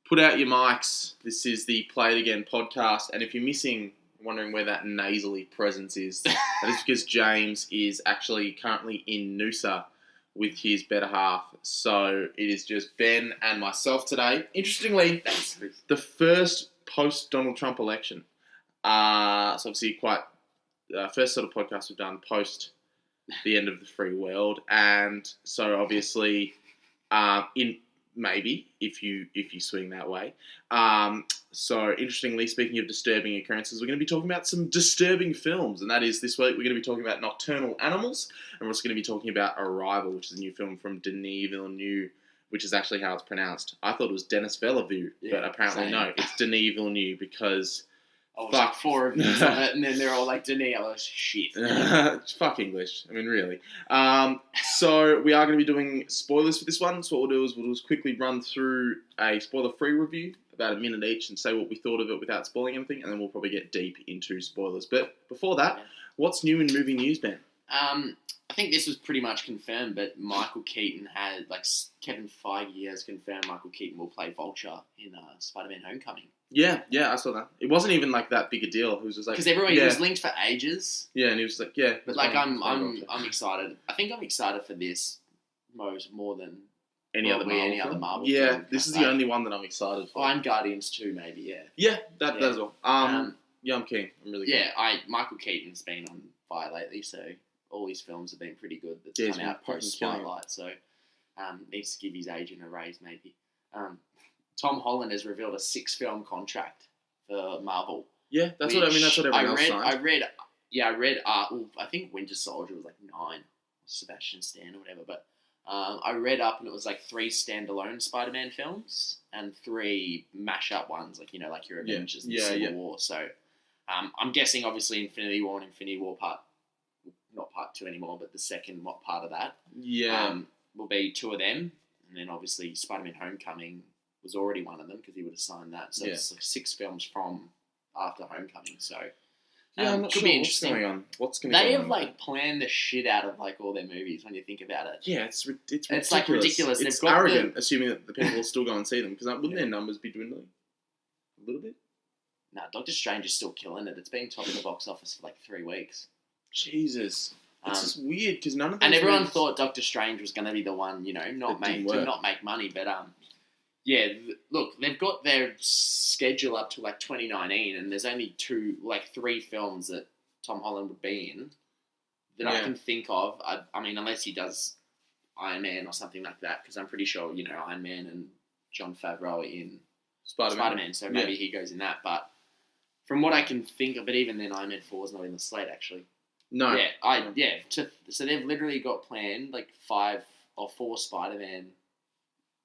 Put out your mics. This is the Play It Again podcast. And if you're wondering where that nasally presence is, that is because James is actually currently in Noosa with his better half. So it is just Ben and myself today. Interestingly, that's the first post-Donald Trump election. So obviously first sort of podcast we've done post the end of the free world. And so obviously maybe if you swing that way. So interestingly, speaking of disturbing occurrences, we're going to be talking about some disturbing films, and that is this week we're going to be talking about Nocturnal Animals, and we're also going to be talking about Arrival, which is a new film from Denis Villeneuve, which is actually how it's pronounced. I thought it was Denis Villeneuve, but apparently no, it's Denis Villeneuve because like 4 of these on it, and then they're all like Denis. I was shit. Fuck English. I mean, really. So we are going to be doing spoilers for this one. So what we'll do is we'll just quickly run through a spoiler-free review, about a minute each, and say what we thought of it without spoiling anything, and then we'll probably get deep into spoilers. But before that, what's new in movie news, Ben? I think this was pretty much confirmed, but Michael Keaton Kevin Feige has confirmed Michael Keaton will play Vulture in Spider-Man Homecoming. Yeah, I saw that. It wasn't even like that big a deal. It was just like because everyone was linked for ages. Yeah, and he was like, yeah. But like, I'm excited. I think I'm excited for this more than any other Marvel. Yeah, film. this is the only one that I'm excited for. Oh, and Guardians 2, maybe. Yeah. Yeah, that as well. Yeah, I'm keen. I'm really keen. Yeah, Michael Keaton's been on fire lately, so all his films have been pretty good. That's come out post Spotlight, so needs to give his agent a raise, maybe. Tom Holland has revealed a 6-film contract for Marvel. Yeah, that's what I mean. That's what everyone else signed. I read. I think Winter Soldier was like 9, Sebastian Stan or whatever. But I read up and it was like 3 standalone Spider-Man films and 3 mash-up ones, like your Avengers and Civil War. So I'm guessing obviously Infinity War and Infinity War not part 2 anymore, but the second part of that. Yeah, will be 2 of them, and then obviously Spider-Man Homecoming was already one of them because he would have signed that. So it's like 6 films from after Homecoming. So I'm not could sure be interesting. What's going on? They have planned the shit out of like all their movies when you think about it. Yeah, it's ridiculous. It's like ridiculous. It's arrogant, assuming that the people will still go and see them because wouldn't their numbers be dwindling a little bit? No, Doctor Strange is still killing it. It's been top of the box office for like 3 weeks. Jesus. It's just weird because none of those and everyone thought Doctor Strange was going to be the one, not make money, but look, they've got their schedule up to like 2019, and there's only 3 films that Tom Holland would be in that I can think of. I mean, unless he does Iron Man or something like that, because I'm pretty sure Iron Man and Jon Favreau are in Spider-Man, so maybe he goes in that. But from what I can think of, but even then, Iron Man 4 is not in the slate actually. No. So they've literally got planned like 5 or 4 Spider-Man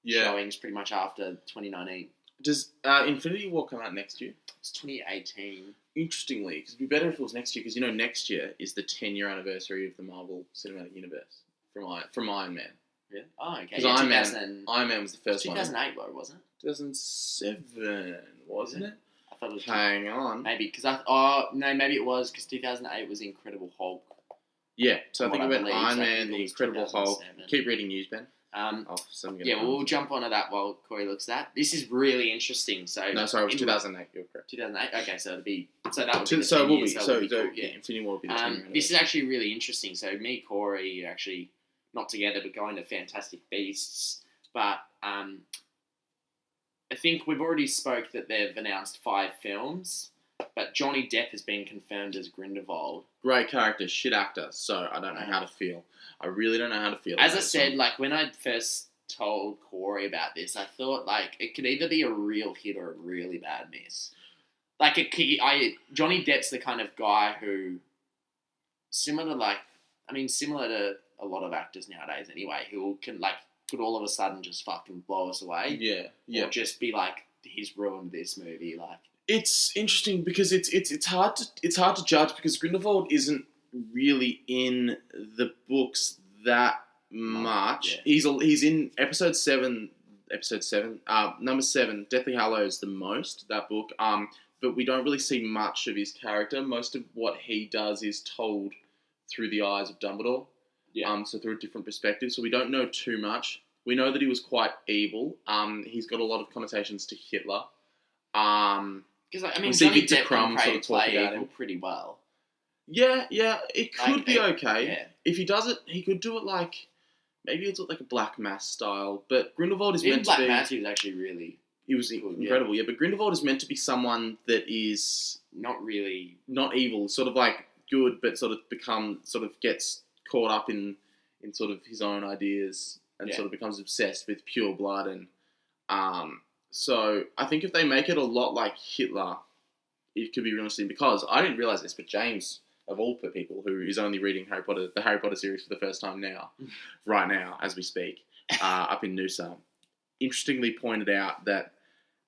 showings pretty much after 2019. Does Infinity War come out next year? It's 2018. Interestingly, because it'd be better if it was next year, because next year is the 10-year anniversary of the Marvel Cinematic Universe from Iron Man. Yeah. Oh, okay. Because Iron Man was the first 2008, one. 2008, wasn't it? 2007, wasn't it? I thought it was. Hang on. Maybe because maybe it was because 2008 was Incredible Hulk. Yeah. So I think about Iron Man, the Incredible Hulk. Keep reading news, Ben. We'll jump onto that while Corey looks at that. This is really interesting. So no, sorry, it was 2008. You're correct. 2008. Okay, so it'll be that would be so it will be. So Infinity War will be the 10 year. This is actually really interesting. So me, Corey, are actually not together, but going to Fantastic Beasts. But I think we've already spoke that they've announced 5 films, but Johnny Depp has been confirmed as Grindelwald. Great character, shit actor. So I don't know how to feel. I really don't know how to feel. As I said, like when I first told Corey about this, I thought like it could either be a real hit or a really bad miss. Like Johnny Depp's the kind of guy who, similar to a lot of actors nowadays anyway, who could all of a sudden just fucking blow us away. Yeah. Or just be like, he's ruined this movie. Like, it's interesting because it's hard to judge because Grindelwald isn't really in the books that much. Yeah. He's in episode 7, number 7, Deathly Hallows the most, that book. But we don't really see much of his character. Most of what he does is told through the eyes of Dumbledore. Yeah. So through a different perspective. So we don't know too much. We know that he was quite evil. He's got a lot of connotations to Hitler. Because we see Johnny Victor Depp Crumb can sort of talk play about evil him. pretty well. Yeah, it could be okay. Yeah. If he does it, he could do it like maybe it's like a Black Mass style. But Grindelwald is Even meant Black to be. Mass, he was actually really. He was incredible, yeah. But Grindelwald is meant to be someone that is not evil, sort of like good, but sort of gets caught up in sort of his own ideas and sort of becomes obsessed with pure blood. And so I think if they make it a lot like Hitler, it could be really interesting, because I didn't realize this, but James, of all people, who is only reading the Harry Potter series for the first time right now, as we speak, up in Noosa, interestingly pointed out that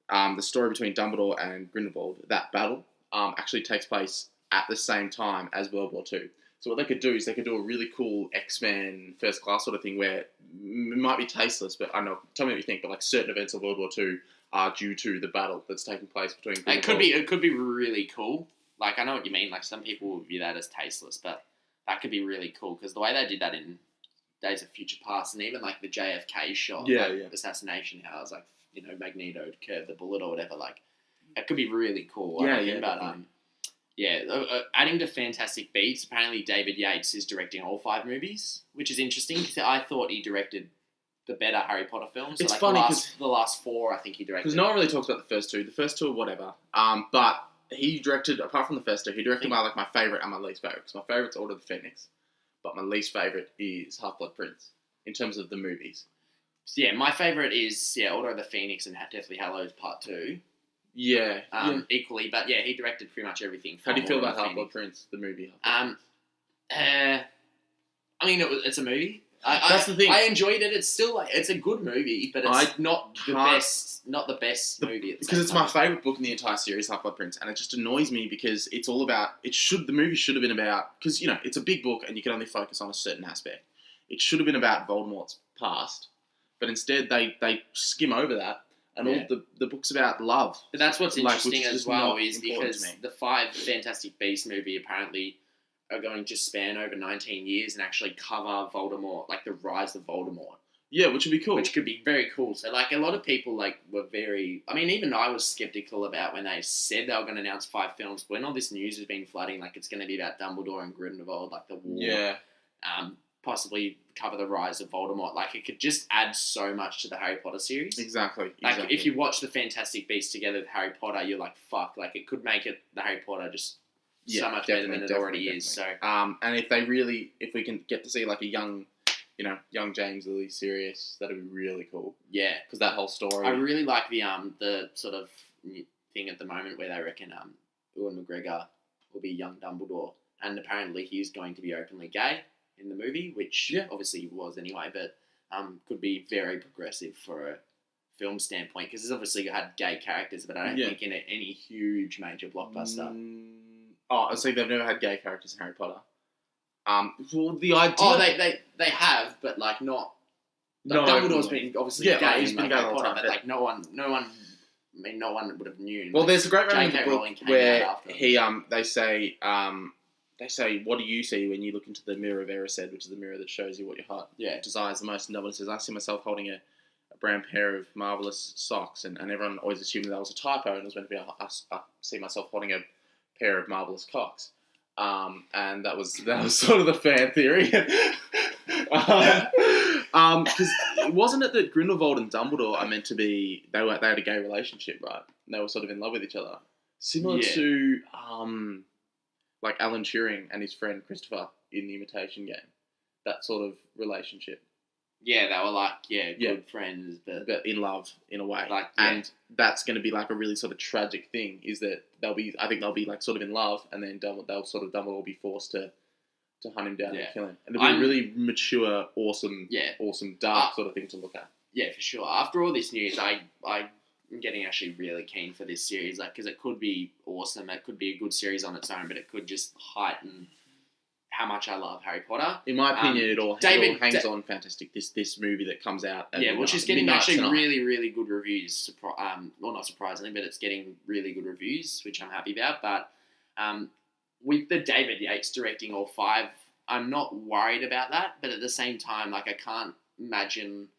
the story between Dumbledore and Grindelwald, that battle, actually takes place at the same time as World War II. So what they could do is they could do a really cool X-Men First Class sort of thing where it might be tasteless, but I don't know, tell me what you think, but like certain events of World War II are due to the battle that's taking place between Grindelwald. It could be really cool. Like, I know what you mean. Like, some people will view that as tasteless, but that could be really cool, because the way they did that in Days of Future Past, and even like the JFK shot, assassination, how it was like, Magneto curved the bullet or whatever, like, it could be really cool. Adding to Fantastic Beasts, apparently David Yates is directing all 5 movies, which is interesting, because I thought he directed the better Harry Potter films. It's like funny because the last 4, I think he directed. Because no one really talks about the first 2. The first 2 are whatever. But he directed, apart from the first 2, he directed my favourite and my least favourite. Because my favourite's Order of the Phoenix, but my least favourite is Half-Blood Prince, in terms of the movies. So, yeah, my favourite is Order of the Phoenix and Deathly Hallows Part 2. Yeah. Equally, but yeah, he directed pretty much everything. How do you feel about Half-Blood Prince, the movie? It's a movie. That's the thing. I enjoyed it. It's still it's a good movie, but it's not the best movie. Because it's my favourite book in the entire series, Half-Blood Prince, and it just annoys me because it's all about. The movie should have been about, because it's a big book and you can only focus on a certain aspect. It should have been about Voldemort's past, but instead they skim over that. And all the book's about love. But that's what's interesting as well, is because the 5 Fantastic Beasts movie apparently are going to span over 19 years and actually cover Voldemort, like the rise of Voldemort. Yeah, which would be cool. Which could be very cool. So, like, a lot of people, were very... I mean, even I was skeptical about when they said they were going to announce 5 films. When all this news has been flooding, like, it's going to be about Dumbledore and Grindelwald, like, the war. Yeah. Possibly cover the rise of Voldemort. Like, it could just add so much to the Harry Potter series. Exactly. Like, if you watch the Fantastic Beasts together with Harry Potter, you're like, fuck. Like, it could make the Harry Potter just so much better than it already is. So, and if we can get to see like a young James Lily Sirius, that'd be really cool. Yeah, because that whole story. I really like the sort of thing at the moment where they reckon Ewan McGregor will be young Dumbledore, and apparently he's going to be openly gay in the movie, which obviously he was anyway, but could be very progressive for a film standpoint, because it's obviously had gay characters, but I don't think in any huge major blockbuster. So they've never had gay characters in Harry Potter. Well, the idea. Oh, they have, but like not. Like, Dumbledore's been obviously gay. He's been gay all the time, but like no one. I mean, no one would have known. Well, there's a great moment in the book where they say, "What do you see when you look into the mirror of Erised, which is the mirror that shows you what your heart desires the most?" And Dumbledore says, "I see myself holding a brown pair of marvellous socks," and everyone always assumed that was a typo, and it was meant to be, I see myself holding a pair of marvellous cocks. And that was sort of the fan theory. Because wasn't it that Grindelwald and Dumbledore are meant to be, they had a gay relationship, right? They were sort of in love with each other. Similar to like Alan Turing and his friend Christopher in The Imitation Game. That sort of relationship. Yeah, they were like, good friends, but in love in a way. And that's going to be like a really sort of tragic thing, is that they'll be like sort of in love, and then Dumbledore will be forced to hunt him down and kill him. And it'll be a really mature, awesome, dark sort of thing to look at. Yeah, for sure. After all this news, I'm getting actually really keen for this series, like, because it could be awesome. It could be a good series on its own, but it could just heighten how much I love Harry Potter. In my opinion, it all hangs on fantastic. This movie that comes out. Which is getting actually really, really good reviews. Well, not surprisingly, but it's getting really good reviews, which I'm happy about. But with the David Yates directing all 5, I'm not worried about that. But at the same time, like, I can't imagine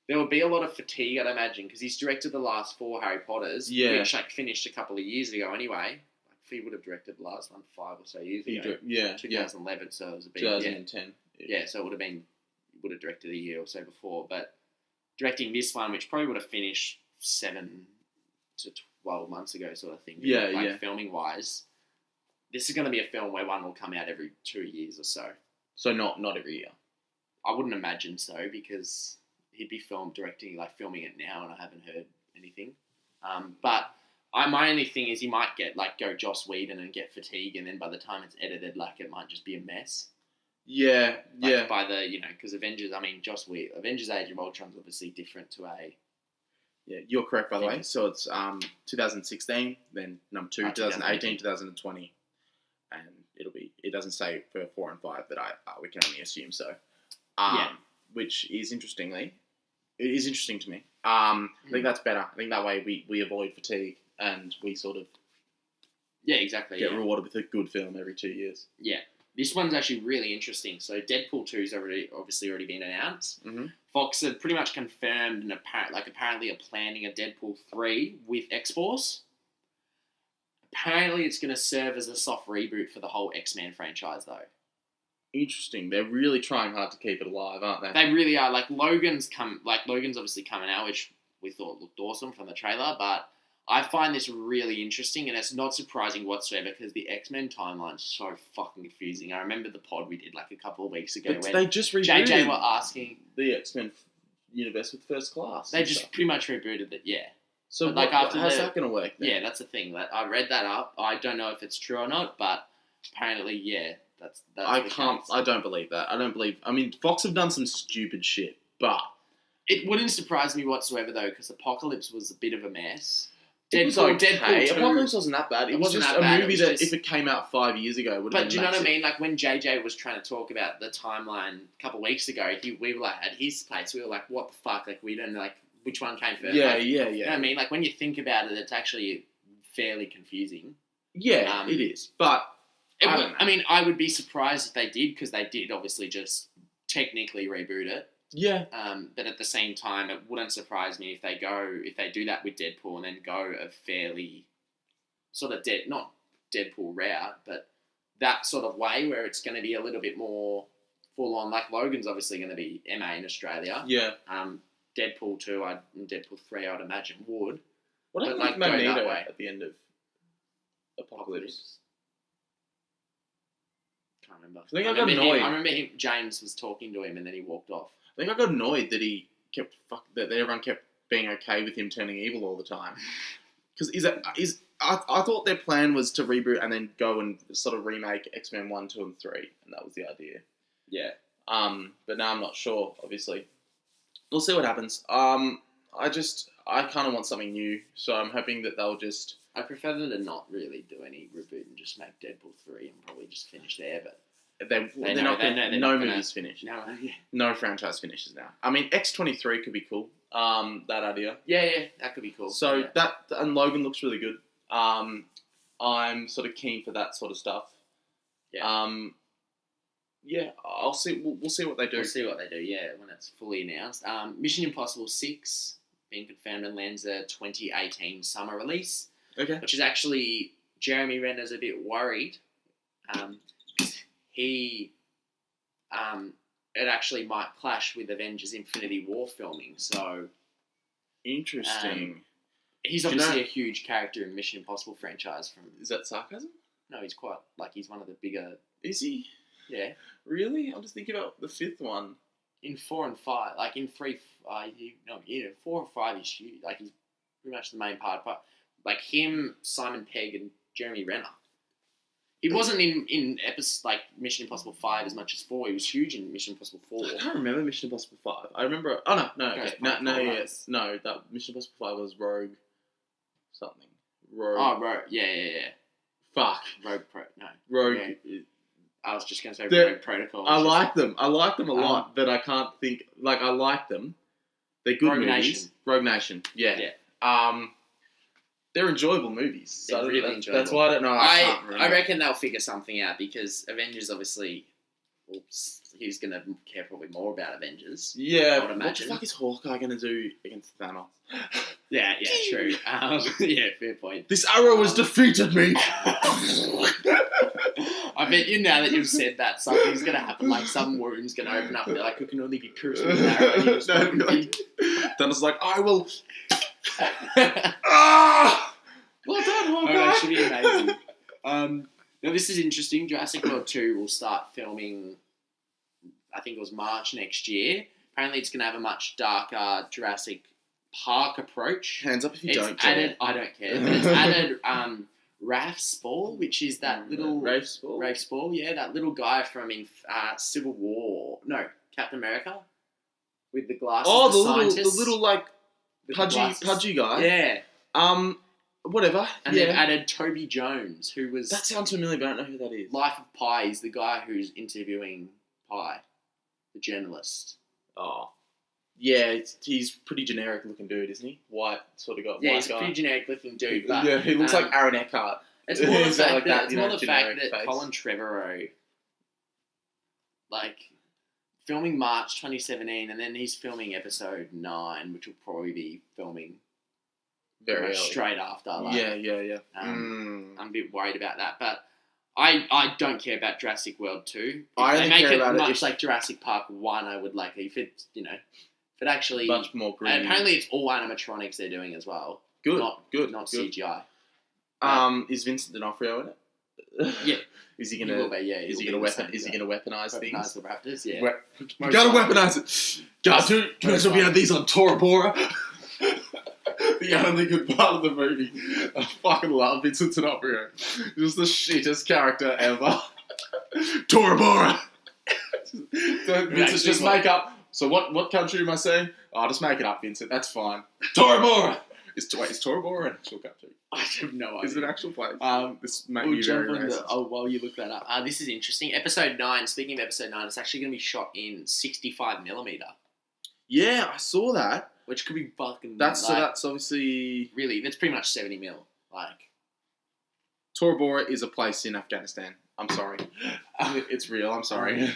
there will be a lot of fatigue, I'd imagine, because he's directed the last 4 Harry Potters, which finished a couple of years ago anyway. He would have directed the last one 5 or so years ago. 2011, so it was a bit... 2010. Yeah, so it would have directed a year or so before, but directing this one, which probably would have finished 7 to 12 months ago sort of thing. Filming-wise, this is going to be a film where one will come out every 2 years or so. So not every year? I wouldn't imagine so, because he'd be filming it now, and I haven't heard anything. But my only thing is he might go Joss Whedon and get fatigue, and then by the time it's edited, it might just be a mess. Yeah. By the, because Avengers Age of Ultron's obviously different to a... Yeah, you're correct, by the way. So it's 2016, then number 2, 2018, 2020. And it doesn't say for 4 and 5, but we can only assume so. Which is interesting to me. I think that's better. I think that way we avoid fatigue and we sort of get rewarded with a good film every 2 years. Yeah. This one's actually really interesting. So Deadpool 2's obviously already been announced. Mm-hmm. Fox have pretty much confirmed and apparently are planning a Deadpool 3 with X-Force. Apparently it's going to serve as a soft reboot for the whole X-Men franchise, though. Interesting. They're really trying hard to keep it alive, aren't they? They really are. Logan's obviously coming out, which we thought looked awesome from the trailer, but I find this really interesting, and it's not surprising whatsoever because the X-Men timeline's so fucking confusing. I remember the pod we did a couple of weeks ago when they just rebooted JJ were asking the X-Men universe with First Class. They just pretty much rebooted it, yeah. So how's that going to work then? Yeah, that's the thing. I read that up. I don't know if it's true or not, but apparently, yeah. That's I don't believe that. I mean, Fox have done some stupid shit, but it wouldn't surprise me whatsoever though, because Apocalypse was a bit of a mess. Deadpool 2, Apocalypse wasn't that bad. It was just a movie that, if it came out 5 years ago, would have been. But do you know what I mean? When JJ was trying to talk about the timeline a couple of weeks ago, we were at his place. We were like, "What the fuck?" We don't know which one came first. Yeah. You know what I mean? When you think about it, it's actually fairly confusing. Yeah, it is, but. I would be surprised if they did, because they did obviously just technically reboot it. Yeah. But at the same time, it wouldn't surprise me if they do that with Deadpool and then go a fairly sort of not Deadpool route, but that sort of way where it's going to be a little bit more full on. Logan's obviously going to be MA in Australia. Yeah. Deadpool 2 and Deadpool 3, I'd imagine would. What about Magneto at the end of Apocalypse? Can't remember. I think I got annoyed. I remember James was talking to him and then he walked off. I think I got annoyed that that everyone kept being okay with him turning evil all the time. Because I thought their plan was to reboot and then go and sort of remake X-Men 1, 2, and 3, and that was the idea. Yeah. But now I'm not sure. Obviously, we'll see what happens. I kind of want something new, so I'm hoping that they'll just. I prefer them to not really do any reboot and just make Deadpool 3 and probably just finish there, but... No movies finish. No franchise finishes now. I mean, X-23 could be cool, that idea. Yeah, that could be cool. So and Logan looks really good. I'm sort of keen for that sort of stuff. Yeah. I'll see. We'll see what they do. We'll see what they do, yeah, when it's fully announced. Mission Impossible 6, being confirmed and lands a 2018 summer release. Okay. Which is actually, Jeremy Renner's a bit worried. It actually might clash with Avengers Infinity War filming, so... Interesting. He's obviously a huge character in Mission Impossible franchise. Is that sarcasm? No, he's quite, he's one of the bigger... Is he? Yeah. Really? I'm just thinking about the 5th one. In 4 and 5, in 3, 4 and 5 he's huge. He's pretty much the main part. Him, Simon Pegg, and Jeremy Renner. He wasn't in episodes Mission Impossible 5 as much as 4. He was huge in Mission Impossible 4. I can't remember Mission Impossible 5. I remember... Oh, no. Okay. No, that Mission Impossible 5 was Rogue something. Rogue... Oh, Rogue. Yeah. Fuck. Rogue Pro... No. Rogue... Yeah. I was just going to say Rogue Protocol. I like them. I like them a lot, but I can't think... I like them. They're good Rogue movies. Nation. Rogue Nation. Yeah. They're enjoyable movies. So really enjoyable. That's why I don't know. I reckon they'll figure something out because Avengers obviously he's going to care probably more about Avengers. Yeah, I would imagine. What the fuck is Hawkeye going to do against Thanos? Yeah, true. Yeah, fair point. This arrow has defeated me! I bet you now that you've said that, something's going to happen, like some wound's going to open up and they're like, it can only be pierced with an arrow. And Thanos like, I will... ah! Well done, Hawkeye! Oh, that should be amazing. Now, this is interesting. Jurassic World 2 will start filming, I think it was March next year. Apparently, it's going to have a much darker Jurassic Park approach. Hands up if you don't care. I don't care. But it's added Rafe Spall, which is that little... Rafe Spall? Rafe Spall, yeah. That little guy from Civil War. No, Captain America. With the glasses. Oh, the little like, pudgy guy. Yeah. Whatever. And they've added Toby Jones, who was... That sounds familiar, but I don't know who that is. Life of Pi is the guy who's interviewing Pi, the journalist. Oh. Yeah, he's pretty generic looking dude, isn't he? White sort of guy. Yeah, he's a pretty generic looking dude. But, yeah, he looks like Aaron Eckhart. It's more the fact that Colin Trevorrow, like, filming March 2017, and then he's filming episode 9, which will probably be filming very straight after. Like, yeah. I'm a bit worried about that, but I don't care about Jurassic World 2. I If only they make care it about it much like Jurassic Park 1, I would like it. If it actually much more gritty. And apparently it's all animatronics they're doing as well. Good, not good. CGI. Is Vincent D'Onofrio in it? Yeah. Is he gonna weaponize things? Weaponize the Raptors, yeah. You gotta weaponize it. Guys, we had these on Tora Bora. The only good part of the movie. I fucking love Vincent D'Onofrio. Just the shittest character ever. Tora Bora. Vincent, just make up. So what country am I saying? Oh, just make it up, Vincent. That's fine. Tora Bora. Is Tora Bora an actual country? I have no idea. Is it an actual place? This might we'll be jump very racist. while you look that up. This is interesting. Episode 9, speaking of Episode 9, it's actually going to be shot in 65mm. Yeah, I saw that. Which could be fucking... That's obviously... Really, that's pretty much 70mm. Like... Tora Bora is a place in Afghanistan. I'm sorry. It's real, I'm sorry.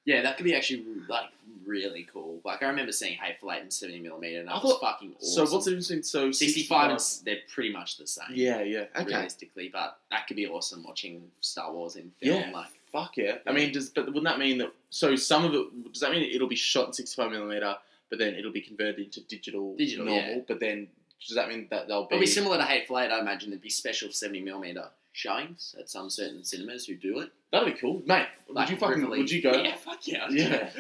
Yeah, that could be actually, like, really cool. Like, I remember seeing Hateful Eight in 70mm, and that was fucking awesome. So, what's interesting, 65, they're pretty much the same. Yeah, okay. Realistically, but that could be awesome watching Star Wars in film. Yeah, fuck yeah. I mean, wouldn't that mean that... So, some of it... Does that mean it'll be shot in 65mm, but then it'll be converted into digital normal, yeah. But then... Does that mean that they'll be... It'll be similar to Hateful Eight, I imagine. There'd be special 70mm showings at some certain cinemas who do it. That'd be cool. Mate, like would you go? Yeah, fuck yeah. Yeah.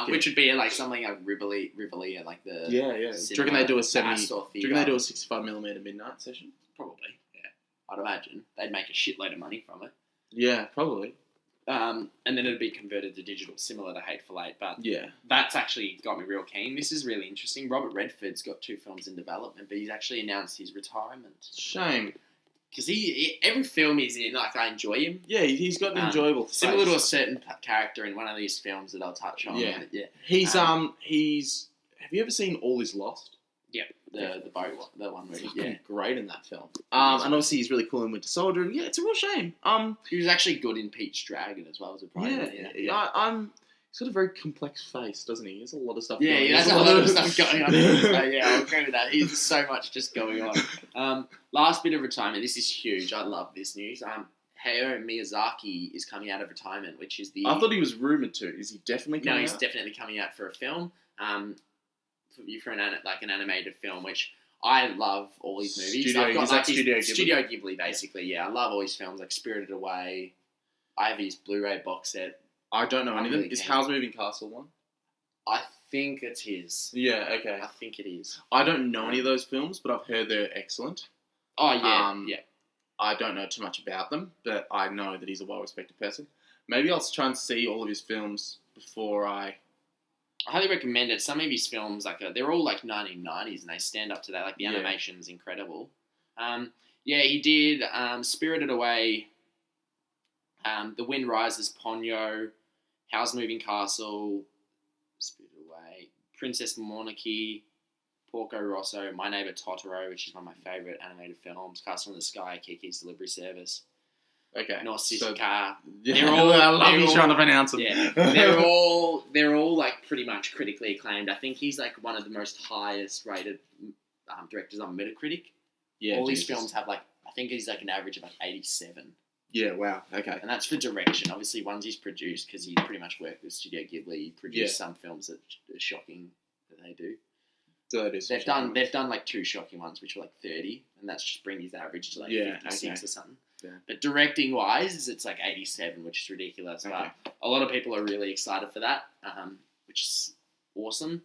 Which would be like something like Rivoli and like the... Yeah. Do you reckon they do a 65mm midnight session? Probably, yeah. I'd imagine. They'd make a shitload of money from it. Yeah, probably. And then it'd be converted to digital, similar to Hateful Eight. But yeah, that's actually got me real keen. This is really interesting. Robert Redford's got 2 films in development, but he's actually announced his retirement. Shame. Because every film he's in, like, I enjoy him. Yeah, he's got an enjoyable face. Similar to a certain character in one of these films that I'll touch on. Yeah. He's have you ever seen All Is Lost? Yeah, the boat one, the one where great in that film. And obviously he's really cool in Winter Soldier. And yeah, it's a real shame. He was actually good in Pete's Dragon as well as a private. Yeah. He's got a very complex face, doesn't he? There's a lot of stuff going on. Yeah, there's a lot of stuff going on. So, yeah, I'll agree with that. There's so much just going on. Last bit of retirement. This is huge. I love this news. Hayao Miyazaki is coming out of retirement, which is the... I thought he was rumoured to. Is he definitely coming out? No, he's definitely coming out for a film. For an animated film, which I love all his movies. Studio Ghibli, basically. Yeah, I love all his films, like Spirited Away. I have his Blu-ray box set. I don't know any of them. Is Howl's Moving Castle one? I think it's his. Yeah, okay. I think it is. I don't know any of those films, but I've heard they're excellent. Oh, yeah, yeah. I don't know too much about them, but I know that he's a well-respected person. Maybe I'll try and see all of his films before I highly recommend it. Some of his films, like they're all like 1990s, and they stand up to that. Like the animation's incredible. He did Spirited Away, The Wind Rises, Ponyo, Howl's Moving Castle, Spirited Away, Princess Mononoke, Porco Rosso, My Neighbor Totoro, which is one of my favourite animated films, Castle in the Sky, Kiki's Delivery Service. Okay. Nausicaa. Yeah, I love you trying to pronounce them. Yeah, they're all like pretty much critically acclaimed. I think he's like one of the most highest rated directors on Metacritic. Yeah, all these films have like, I think he's like an average of like 87. Yeah, wow, okay. And that's for direction. Obviously, ones he's produced, because he pretty much worked with Studio Ghibli. He produced some films that are shocking that they do. They've done like 2 shocking ones, which were like 30, and that's just bringing his average to like 56 or something. Yeah. But directing wise, it's like 87, which is ridiculous. Okay. But a lot of people are really excited for that, which is awesome.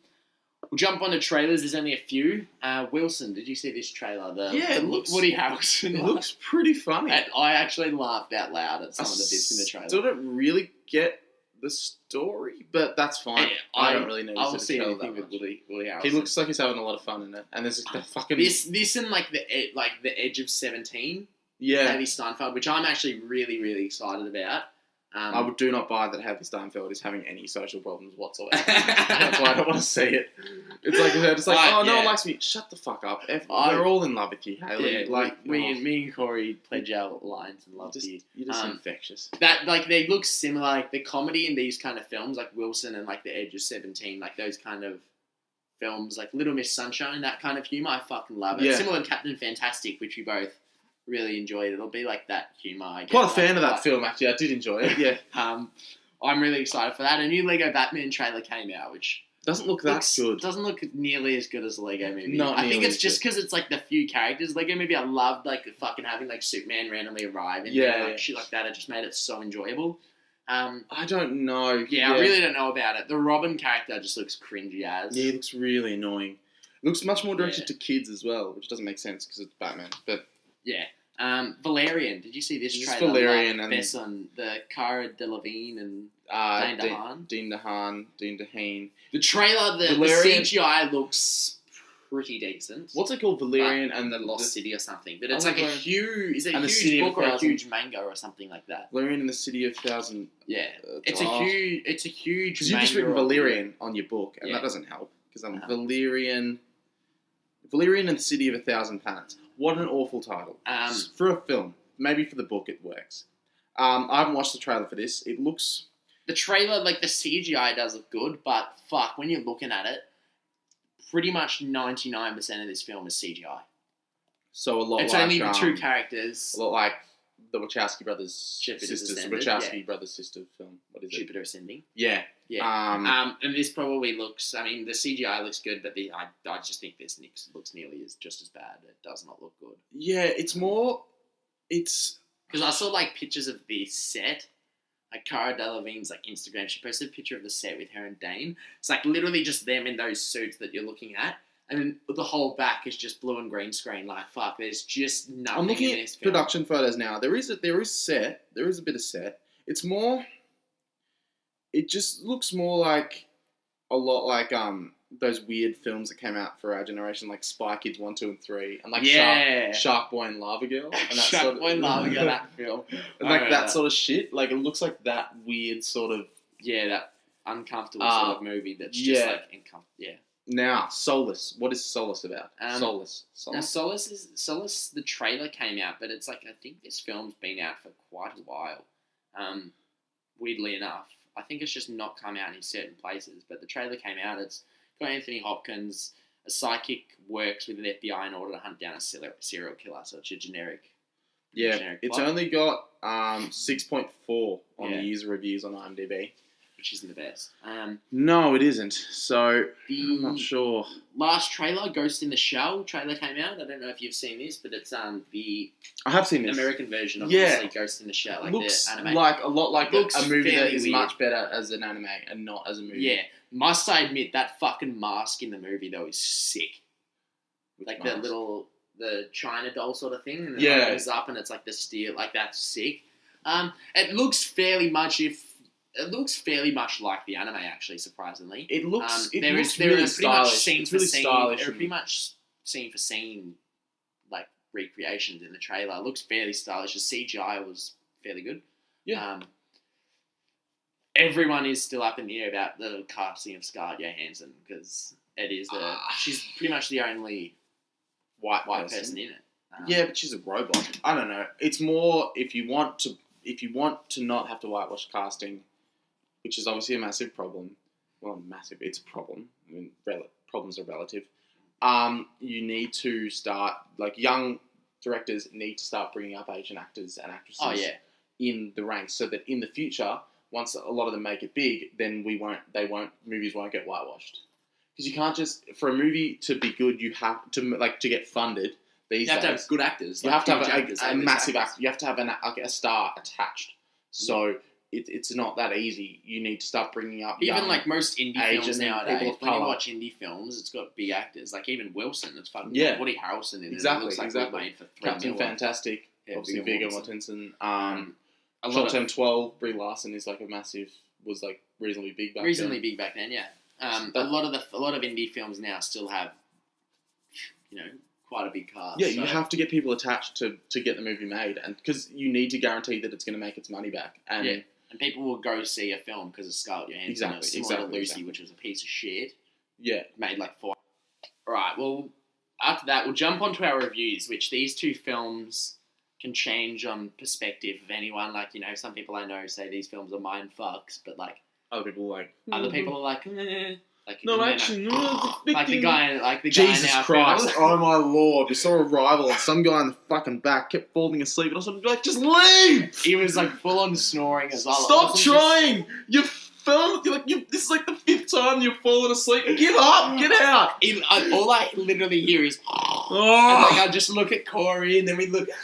We'll jump on to trailers. There's only a few. Wilson, did you see this trailer? It looks Woody Harrelson. It looks pretty funny. And I actually laughed out loud at some of the bits in the trailer. Still don't really get the story, but that's fine. I don't really know. I don't see anything with Woody Harrelson. He looks like he's having a lot of fun in it, and there's the fucking this and like the Edge of 17. Yeah, Haley Steinfeld, which I'm actually really really excited about. I do not buy that Haley Steinfeld is having any social problems whatsoever. That's why I don't want to see it. It's like her just like, no one likes me. Shut the fuck up. We're all in love with you, Haley. Yeah, like me and Corey pledge our lines and love you. You're just infectious. That like they look similar. Like the comedy in these kind of films, like Wilson and like The Edge of 17, like those kind of films, like Little Miss Sunshine, that kind of humor. I fucking love it. Yeah. Similar to Captain Fantastic, which we both really enjoyed. It'll be like that humour. I guess. Quite a fan of that film, actually. I did enjoy it. Yeah. I'm really excited for that. A new Lego Batman trailer came out, which doesn't look that good. Doesn't look nearly as good as the Lego movie. I think it's just because it's like the few characters. Lego movie, I loved like fucking having like Superman randomly arrive and shit like that. It just made it so enjoyable. I don't know. Yeah, I really don't know about it. The Robin character just looks cringy as. Yeah, it looks really annoying. It looks much more directed to kids as well, which doesn't make sense because it's Batman. But yeah. Valerian. Did you see this trailer? Valerian and Besson, the Cara Delevingne and Dean DeHaan. The trailer, the CGI looks pretty decent. What's it called? Valerian and the Lost City or something. But it's like a huge, is it a huge book or a huge manga or something like that? Valerian and the City of Thousand. Yeah, it's a huge. Because you've just written Valerian on your book, and that doesn't help. Because I'm Valerian and City of 1,000 Planets. What an awful title. For a film. Maybe for the book it works. I haven't watched the trailer for this. It looks... The trailer, like the CGI does look good, but fuck, when you're looking at it, pretty much 99% of this film is CGI. So a lot it's only the 2 characters. A lot like the Wachowski brothers' sisters. Brothers' sister film. What is it? Jupiter Ascending. Yeah. Yeah. And this probably looks... I mean, the CGI looks good, but I just think this looks nearly just as bad. It does not look good. Yeah, it's more... It's... Because I saw, like, pictures of the set. Like, Cara Delevingne's, like, Instagram. She posted a picture of the set with her and Dane. It's, like, literally just them in those suits that you're looking at. And then the whole back is just blue and green screen. Like, fuck, there's just nothing I'm looking in this at film. Production photos now. There is a bit of set. It's more... It just looks more like... A lot like, those weird films that came out for our generation, like Spy Kids 1, 2, and 3. And, like, Shark Boy and Lava Girl. And Shark Boy and Lava Girl, that film. And, like, that sort of shit. Like, it looks like that weird sort of... Yeah, that uncomfortable sort of movie that's just, like, Now, Solace. What is Solace about? Solace. Now, Solace, the trailer came out, but it's like, I think this film's been out for quite a while. Weirdly enough. I think it's just not come out in certain places, but the trailer came out. It's got Anthony Hopkins. A psychic works with the FBI in order to hunt down a serial killer, so it's a generic. Yeah, it's only got 6.4 on the user reviews on IMDb. Which isn't the best. No, it isn't. So, I'm not sure. Last trailer, Ghost in the Shell trailer came out. I don't know if you've seen this, but it's I have seen this. American version of Ghost in the Shell. Like looks the anime. Like a lot like a movie that is much better as an anime and not as a movie. Yeah. Must I admit, that fucking mask in the movie, though, is sick. Like the China doll sort of thing. And it opens up and it's like the steel. Like, that's sick. It looks fairly much like the anime, actually, surprisingly. It looks really stylish. It's really stylish. There are pretty much scene for scene, like, recreations in the trailer. It looks fairly stylish. The CGI was fairly good. Yeah. Everyone is still up in the air about the casting of Scarlett Johansson because it is she's pretty much the only white person in it. Yeah, but she's a robot. I don't know. It's more if you want to not have to whitewash casting, which is obviously a massive problem. Well, massive. It's a problem. I mean, problems are relative. You need to start, like, young directors need to start bringing up Asian actors and actresses in the ranks, so that in the future, once a lot of them make it big, then movies won't get whitewashed. Because you can't just, for a movie to be good, you have to, like, to get funded. You have to have good actors. You have to have a massive actor. You have to have a star attached. So it's not that easy. You need to start bringing up even like most indie films nowadays. When you colour. watch indie films, it's got big actors. Like even Wilson, it's fucking Woody Harrelson in it. Exactly, It looks like made for Captain Fantastic. Obviously, Viggo Mortensen. Short Term 12. Brie Larson is like was reasonably big back then. Big back then, yeah. A lot of indie films now still have, quite a big cast. Yeah, you have to get people attached to get the movie made, and because you need to guarantee that it's going to make its money back. And people will go see a film because of Scarlett Johansson. Similar to Lucy, which was a piece of shit. Yeah, made like 4. Right. Well, after that, we'll jump onto our reviews, which these two films can change on perspective of anyone. Like, some people I know say these films are mind fucks, but like other people are like, eh. Like, no, actually, like the guy Jesus now Christ! Oh my Lord! We saw Arrival, and some guy in the fucking back kept falling asleep, and I was like, "Just leave!" He was like full on snoring as well. Stop trying! You fell. This is like the 5th time you've fallen asleep. Give up! Get out! All I literally hear is. And I just look at Corey, and then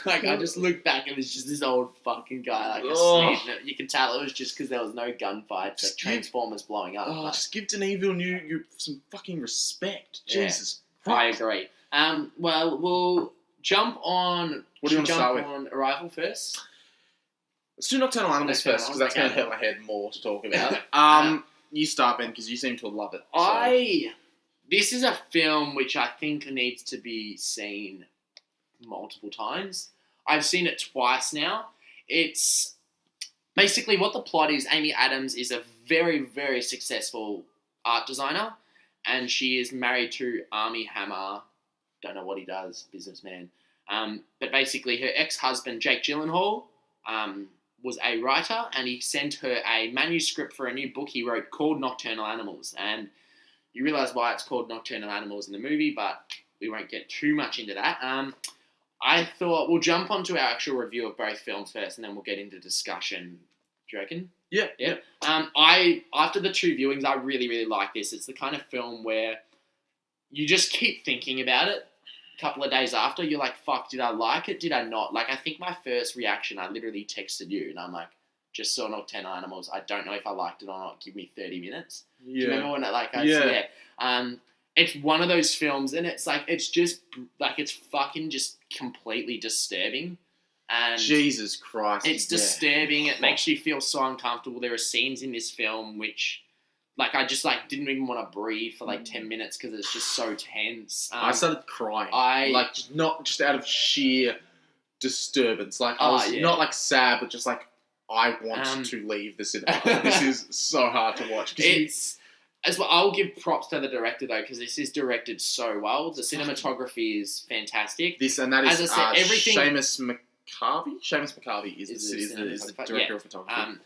I just look back, and it's just this old fucking guy asleep. You can tell it was just because there was no gunfights, like Transformers blowing up. Just give Denis Villeneuve some fucking respect. Jesus Christ. I agree. Well, we'll jump on. What do you want to start with? On Arrival first. Let's do Nocturnal Animals first, because that's going to hurt my head more to talk about. You start, Ben, because you seem to love it. So. This is a film which I think needs to be seen multiple times. I've seen it twice now. It's basically what the plot is. Amy Adams is a very, very successful art designer, and she is married to Armie Hammer. Don't know what he does, businessman. But basically her ex-husband, Jake Gyllenhaal, was a writer, and he sent her a manuscript for a new book he wrote called Nocturnal Animals. And you realise why it's called Nocturnal Animals in the movie, but we won't get too much into that. I thought we'll jump onto our actual review of both films first, and then we'll get into discussion. Do you reckon? Yeah. After the 2 viewings, I really, really like this. It's the kind of film where you just keep thinking about it. A couple of days after, you're like, fuck, did I like it? Did I not? Like, I think my first reaction, I literally texted you, and I'm like, just saw Nocturnal Animals. I don't know if I liked it or not. Give me 30 minutes. Yeah. Do you remember when it's one of those films, and it's like, it's fucking just completely disturbing. And Jesus Christ. It's disturbing. It makes you feel so uncomfortable. There are scenes in this film which, like, I just, like, didn't even want to breathe for, like, 10 minutes because it's just so tense. I started crying. Not just out of sheer disturbance. Like, I was not, like, sad, but just, like, I want to leave the cinema. This is so hard to watch. I'll give props to the director, though, because this is directed so well. The cinematography is fantastic. As I said, everything. Seamus McCarvey? Seamus McCarvey is the director of photography.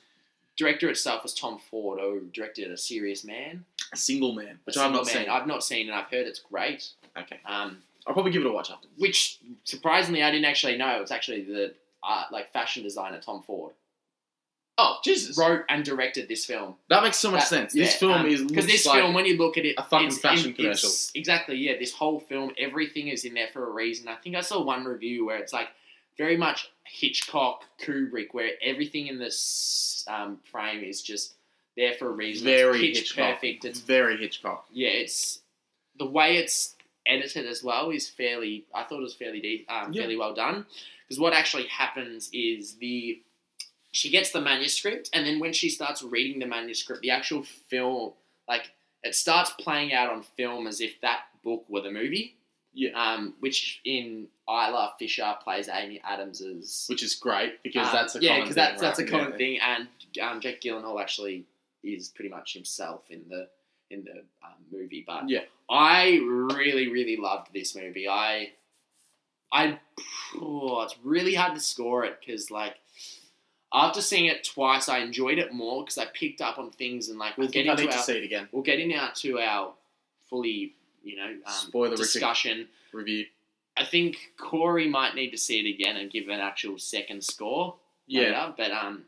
Director itself was Tom Ford, who directed A Serious Man. A Single Man, which I've not seen. I've not seen, and I've heard it's great. Okay. I'll probably give it a watch after. Which, surprisingly, I didn't actually know. It's actually the fashion designer Tom Ford. Oh, Jesus. Wrote and directed this film. That makes so much sense. This film is... Because this film, when you look at it... A fucking fashion commercial. Exactly, yeah. This whole film, everything is in there for a reason. I think I saw one review where it's like very much Hitchcock, Kubrick, where everything in this frame is just there for a reason. Very it's Hitchcock. Perfect. It's very Hitchcock. Yeah, it's... The way it's edited as well is fairly... I thought it was fairly well done. Because what actually happens is she gets the manuscript, and then when she starts reading the manuscript, the actual film, like, it starts playing out on film as if that book were the movie. Yeah. Which in Isla Fisher plays Amy Adams's... Which is great, because that's a common thing. Yeah, because that's a common thing, and Jake Gyllenhaal actually is pretty much himself in the movie. But I really, really loved this movie. I it's really hard to score it because, like, after seeing it twice, I enjoyed it more because I picked up on things and, like, I need to see it again. We'll get into our fully, spoiler discussion review. I think Corey might need to see it again and give an actual second score. Yeah, later,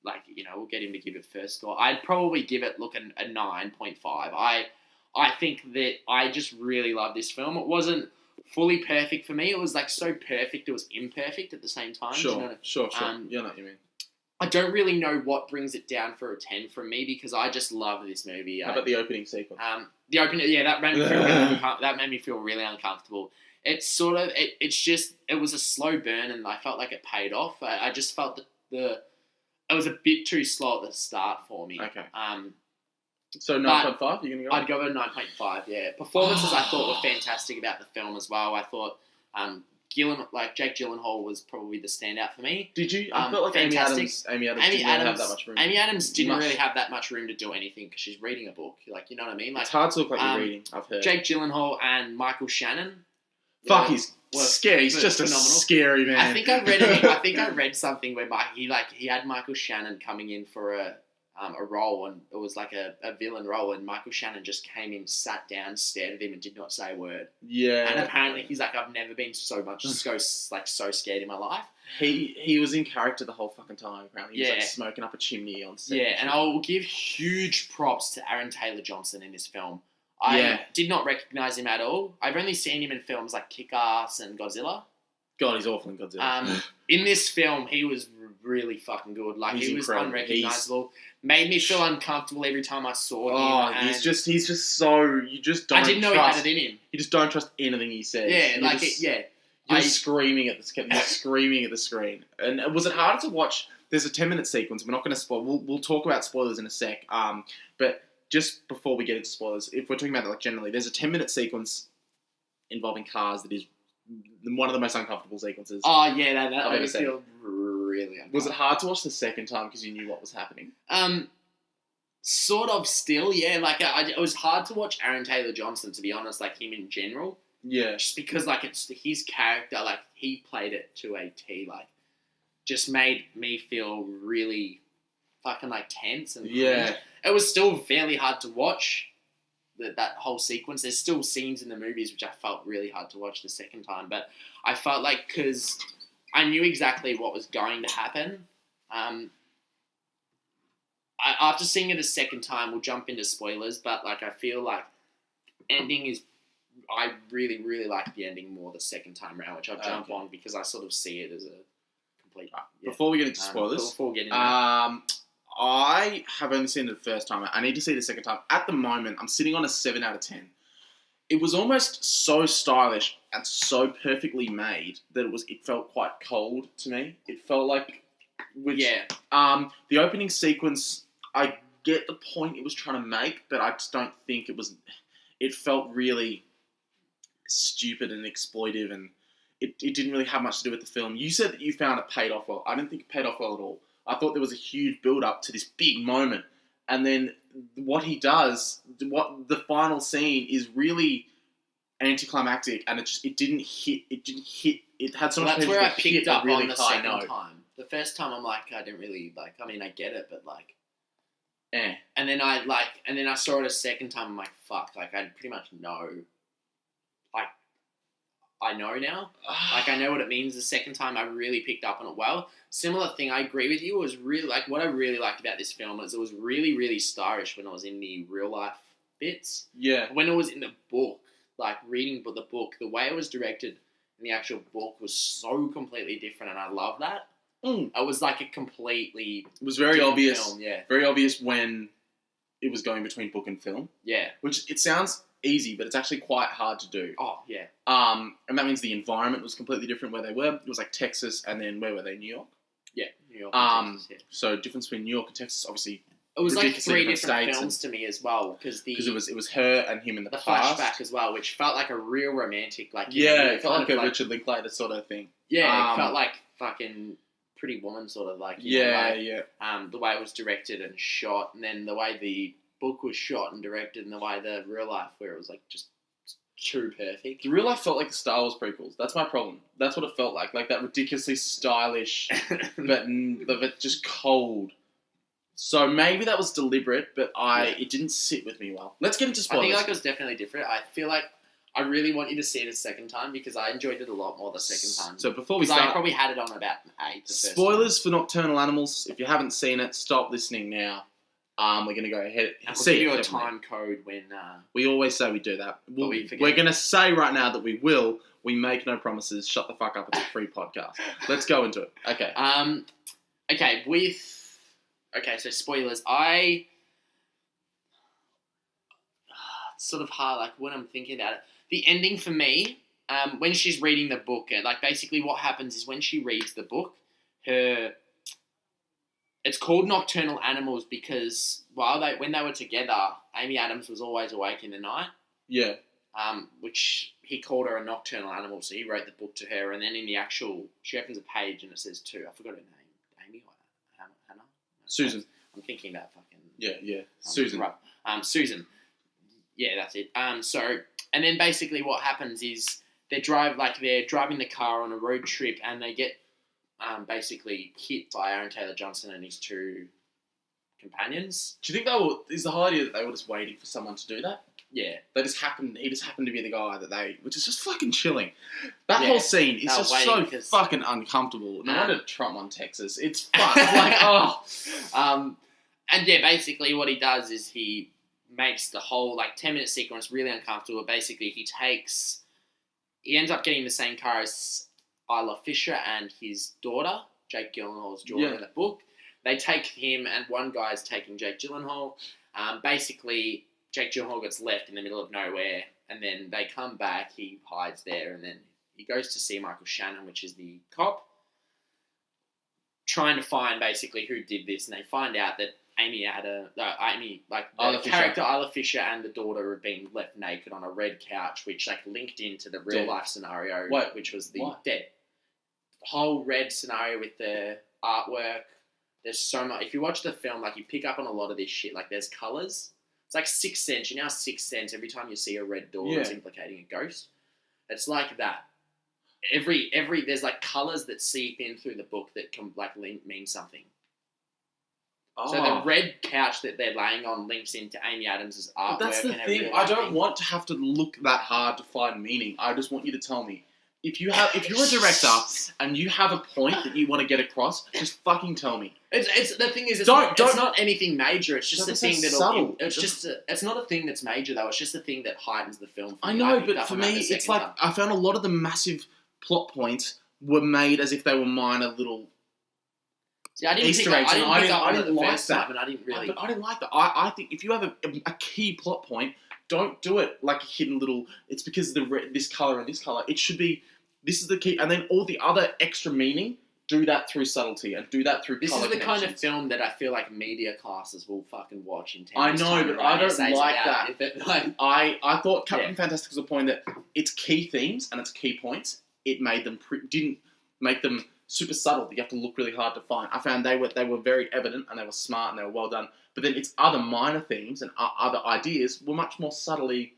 but we'll get him to give it first score. I'd probably give it a 9.5. I think that I just really love this film. It wasn't fully perfect for me. It was like so perfect it was imperfect at the same time. Sure. You know what you mean. I don't really know what brings it down for a 10 from me because I just love this movie. How about the opening sequence? The opening, that made me feel that made me feel really uncomfortable. It's sort of it was a slow burn and I felt like it paid off. I just felt that it was a bit too slow at the start for me. Okay. So 9.5, you're gonna go? I'd go with 9.5. Yeah, performances I thought were fantastic about the film as well. I thought Jake Gyllenhaal was probably the standout for me. Did you? I felt like fantastic. Amy Adams didn't have that much room. Amy Adams didn't really have that much room to do anything because she's reading a book. Like, you know what I mean? Like, it's hard to look like you're reading. I've heard. Jake Gyllenhaal and Michael Shannon. Fuck, he's scary. He's just phenomenal. A scary man. I think I read something where he had Michael Shannon coming in for a role, and it was like a villain role, and Michael Shannon just came in, sat down, stared at him, and did not say a word. Yeah. And apparently he's like, I've never been so scared in my life. He was in character the whole fucking time. Apparently, he was like smoking up a chimney on set. Yeah, and I will give huge props to Aaron Taylor-Johnson in this film. I did not recognise him at all. I've only seen him in films like Kick-Ass and Godzilla. God, he's awful in Godzilla. In this film, he was really fucking good. Like, he was unrecognisable. Made me feel uncomfortable every time I saw him. Oh, he's just so... You just don't I didn't know he had it in him. You just don't trust anything he says. Yeah, You're screaming at the screen. And was it harder to watch? There's a 10-minute sequence. We're not going to spoil... We'll talk about spoilers in a sec. But just before we get into spoilers, if we're talking about like generally, there's a 10-minute sequence involving cars that is one of the most uncomfortable sequences. Oh yeah, that made me feel really uncomfortable. Was it hard to watch the second time because you knew what was happening? Sort of still, yeah. Like it was hard to watch Aaron Taylor-Johnson, to be honest, like him in general. Yeah. Just because like it's his character, like he played it to a T, like just made me feel really fucking like tense and yeah. It was still fairly hard to watch that whole sequence. There's still scenes in the movies which I felt really hard to watch the second time, but I felt like because I knew exactly what was going to happen. After seeing it a second time, we'll jump into spoilers, but like I feel like ending is. I really, really like the ending more the second time around, which I'll jump on because I sort of see it as a complete. Yeah. Before we get into spoilers, I have only seen it the first time. I need to see it the second time. At the moment, I'm sitting on a 7 out of 10. It was almost so stylish and so perfectly made that it felt quite cold to me. It felt like, the opening sequence. I get the point it was trying to make, but I just don't think it was. It felt really stupid and exploitive, and it didn't really have much to do with the film. You said that you found it paid off well. I didn't think it paid off well at all. I thought there was a huge build-up to this big moment. And then what he does, what the final scene is really anticlimactic, and it didn't hit. It had so much. That's where I picked up really on the second time. The first time I'm like, I didn't really like. I mean, I get it, but like, And then I saw it a second time. I'm like, fuck. Like I pretty much know. Like I know now. Like I know what it means. The second time I really picked up on it well. Similar thing. I agree with you. It was really like what I really liked about this film is it was really really stylish when it was in the real life bits. Yeah. When it was in the book, like reading the book, the way it was directed in the actual book was so completely different, and I love that. It was like a completely. It was very obvious. Film, yeah. Very obvious when it was going between book and film. Yeah. Which it sounds easy, but it's actually quite hard to do. Oh yeah. And that means the environment was completely different where they were. It was like Texas, and then where were they? New York. Yeah, New York. And Texas, yeah. So difference between New York and Texas, obviously. It was like 3 different films to me as well because it was her and him in the past. Flashback as well, which felt like a real romantic like. It felt like a Richard Linklater sort of thing. Yeah, it felt like fucking Pretty Woman sort of like. The way it was directed and shot, and then the way the book was shot and directed, and the way the real life where it was like just too perfect. The real life felt like the Star Wars prequels. That's my problem. That's what it felt like that ridiculously stylish, but just cold. So maybe that was deliberate, but it didn't sit with me well. Let's get into spoilers. I think like it was definitely different. I feel like I really want you to see it a second time because I enjoyed it a lot more the second time. So before we start, I probably had it on about 8. Spoilers for Nocturnal Animals. If you haven't seen it, stop listening now. We're going to go ahead and see it. We'll give you a time code when... we always say we do that. We're going to say right now that we will. We make no promises. Shut the fuck up. It's a free podcast. Let's go into it. Okay. Okay, so spoilers. It's sort of hard, like, when I'm thinking about it. The ending for me, when she's reading the book, like, basically what happens is when she reads the book, it's called Nocturnal Animals because when they were together, Amy Adams was always awake in the night. Yeah. Which he called her a nocturnal animal, so he wrote the book to her, and then in the actual, she opens a page and it says I forgot her name. Amy or Hannah? Susan. I'm thinking about fucking... Yeah. Susan. Right. Susan. Yeah, that's it. And then basically what happens is they're driving the car on a road trip and they get basically hit by Aaron Taylor Johnson and his 2 companions. Do you think is the whole idea that they were just waiting for someone to do that? Yeah. He just happened to be the guy which is just fucking chilling. That whole scene is just so fucking uncomfortable. No wonder Trump won Texas. It's fun. And yeah, basically what he does is he makes the whole 10-minute sequence really uncomfortable. Basically, he ends up getting the same car as Isla Fisher and his daughter, Jake Gyllenhaal's daughter in the book. They take him, and one guy's taking Jake Gyllenhaal. Basically, Jake Gyllenhaal gets left in the middle of nowhere, and then they come back. He hides there, and then he goes to see Michael Shannon, which is the cop, trying to find basically who did this. And they find out that character Isla Fisher and the daughter have been left naked on a red couch, which linked into the real life scenario, which was the whole red scenario with the artwork. There's so much. If you watch the film, you pick up on a lot of this shit. There's colours. It's like Sixth Sense. You know how Sixth Sense, every time you see a red door, it's implicating a ghost. It's like that. There's colours that seep in through the book that can mean something. So the red couch that they're laying on links into Amy Adams' artwork. But that's the thing. I don't want to have to look that hard to find meaning. I just want you to tell me. If you're a director and you have a point that you want to get across, just fucking tell me. It's the thing is, it's not anything major. It's just a thing that'll... It's not a thing that's major, though. It's just a thing that heightens the film. I know, but for me, it's I found a lot of the massive plot points were made as if they were minor little... See, I didn't Easter eggs. I didn't like that. But I didn't really... But I didn't like that. I think if you have a key plot point, don't do it like a hidden little... It's because of this colour and this colour. It should be... This is the key. And then all the other extra meaning, do that through subtlety and do that through colour. This is the kind of film that I feel like media classes will fucking watch in 10 I know, but I don't like that. I thought Captain Fantastic was a point that its key themes and its key points, it made them... didn't make them... super subtle that you have to look really hard to find. I found they were very evident and they were smart and they were well done. But then its other minor themes and other ideas were much more subtly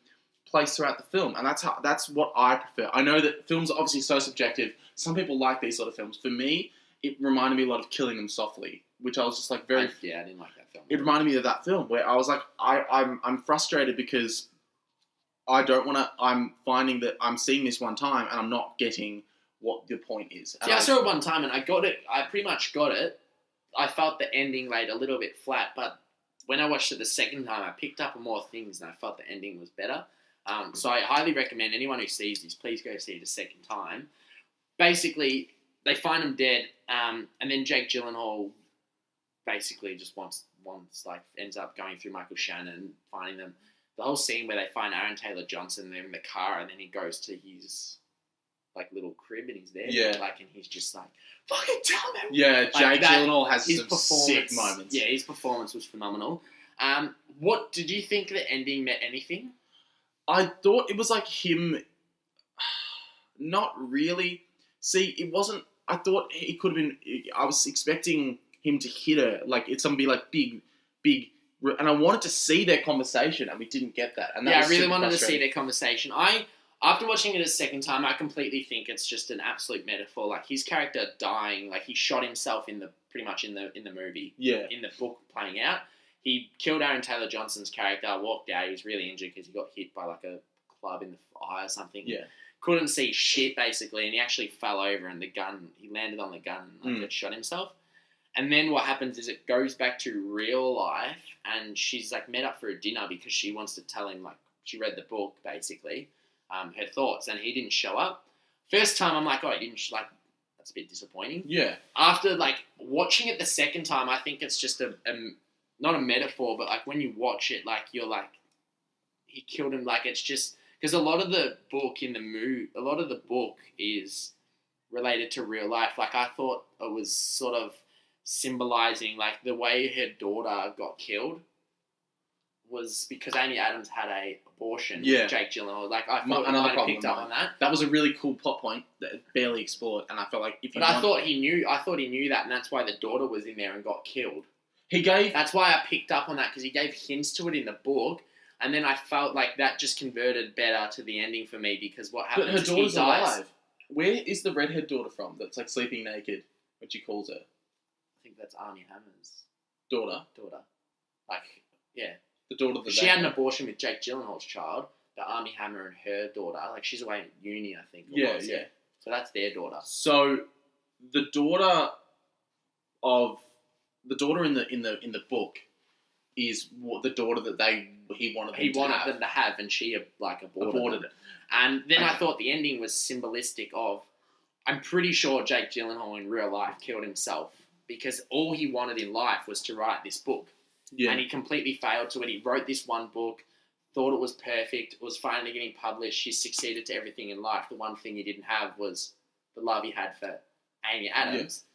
placed throughout the film, and that's what I prefer. I know that films are obviously so subjective. Some people like these sort of films. For me, it reminded me a lot of Killing Them Softly, which I was just I didn't like that film. It reminded me of that film where I was like, I'm frustrated because I don't want to. I'm finding that I'm seeing this one time and I'm not getting what the point is. I saw it one time and I got it. I pretty much got it. I felt the ending laid a little bit flat, but when I watched it the second time, I picked up on more things and I felt the ending was better. So I highly recommend anyone who sees this, please go see it a second time. Basically, they find him dead, and then Jake Gyllenhaal basically just ends up going through Michael Shannon, finding them. The whole scene where they find Aaron Taylor Johnson, they're in the car, and then he goes to his little crib and he's there, and he's just fucking tell them. Yeah, Jake Gyllenhaal has some sick moments. Yeah, his performance was phenomenal. What did you think the ending meant anything? I thought it was him. Not really. See, it wasn't. I thought it could have been. I was expecting him to hit her. It's gonna be big And I wanted to see their conversation, and we didn't get that. And that yeah, was I really super wanted to see frustrating. their conversation. After watching it a second time, I completely think it's just an absolute metaphor. Like his character dying, like he shot himself pretty much in the movie. Yeah. In the book playing out, he killed Aaron Taylor Johnson's character. Walked out. He was really injured because he got hit by like a club in the eye or something. Yeah. Couldn't see shit basically, and he actually fell over, and he landed on the gun and like shot himself. And then what happens is it goes back to real life, and she's like met up for a dinner because she wants to tell him, like, she read the book basically, her thoughts, and he didn't show up. First time I'm like, oh, he didn't that's a bit disappointing. Yeah. After like watching it the second time, I think it's just not a metaphor, but like when you watch it, like you're like, he killed him. Like it's just because a lot of the book is related to real life. Like I thought it was sort of symbolizing like the way her daughter got killed was because Amy Adams had a abortion with Jake Gyllenhaal. Like I thought I might have picked up on that. That was a really cool plot point that barely explored, and I felt like I thought he knew that, and that's why the daughter was in there and got killed. That's why I picked up on that, because he gave hints to it in the book, and then I felt like that just converted better to the ending for me, because what happens is her daughter's alive. Where is the redhead daughter from that's like sleeping naked when she calls her? I think that's Armie Hammer's daughter. Like, yeah. The daughter that she had an abortion with Jake Gyllenhaal's child, but Armie Hammer and her daughter, like she's away at uni, I think. Yeah. So that's their daughter. So the daughter in the book is the daughter that he wanted them to have, and she like aborted it. And then I thought the ending was symbolistic of, I'm pretty sure Jake Gyllenhaal in real life killed himself because all he wanted in life was to write this book. Yeah. And he completely failed to it. He wrote this one book, thought it was perfect, it was finally getting published, he succeeded to everything in life. The one thing he didn't have was the love he had for Amy Adams.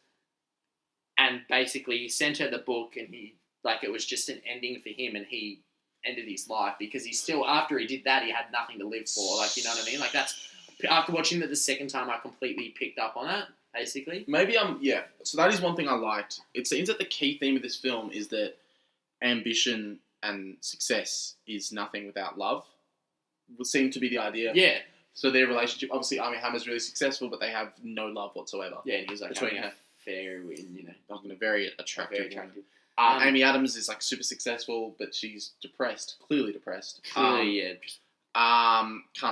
Yeah. And basically he sent her the book, and it was just an ending for him, and he ended his life because he still, after he did that, he had nothing to live for. Like, you know what I mean? Like, that's, after watching it the second time, I completely picked up on that, basically. So that is one thing I liked. It seems that the key theme of this film is that ambition and success is nothing without love. Would seem to be the idea. Yeah. So their relationship, obviously, Armie Hammer's really successful, but they have no love whatsoever. Yeah, and he's like having an affair with, a very attractive. Amy Adams is like super successful, but she's depressed, clearly depressed. Can't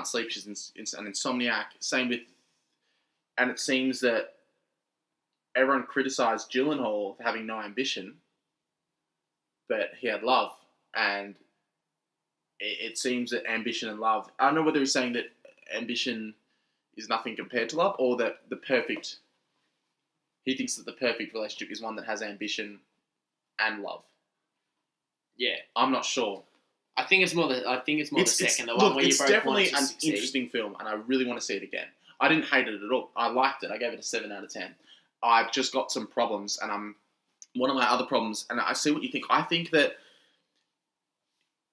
sleep. She's an insomniac. Same with, and it seems that everyone criticised Gyllenhaal for having no ambition, but he had love, and it seems that ambition and love, I don't know whether he's saying that ambition is nothing compared to love, or that he thinks that the perfect relationship is one that has ambition and love. Yeah. I'm not sure. I think it's more the second, the one where you both definitely want to an succeed. Interesting film, and I really want to see it again. I didn't hate it at all. I liked it. I gave it a 7 out of 10. I've just got some problems, and one of my other problems, and I see what you think. I think that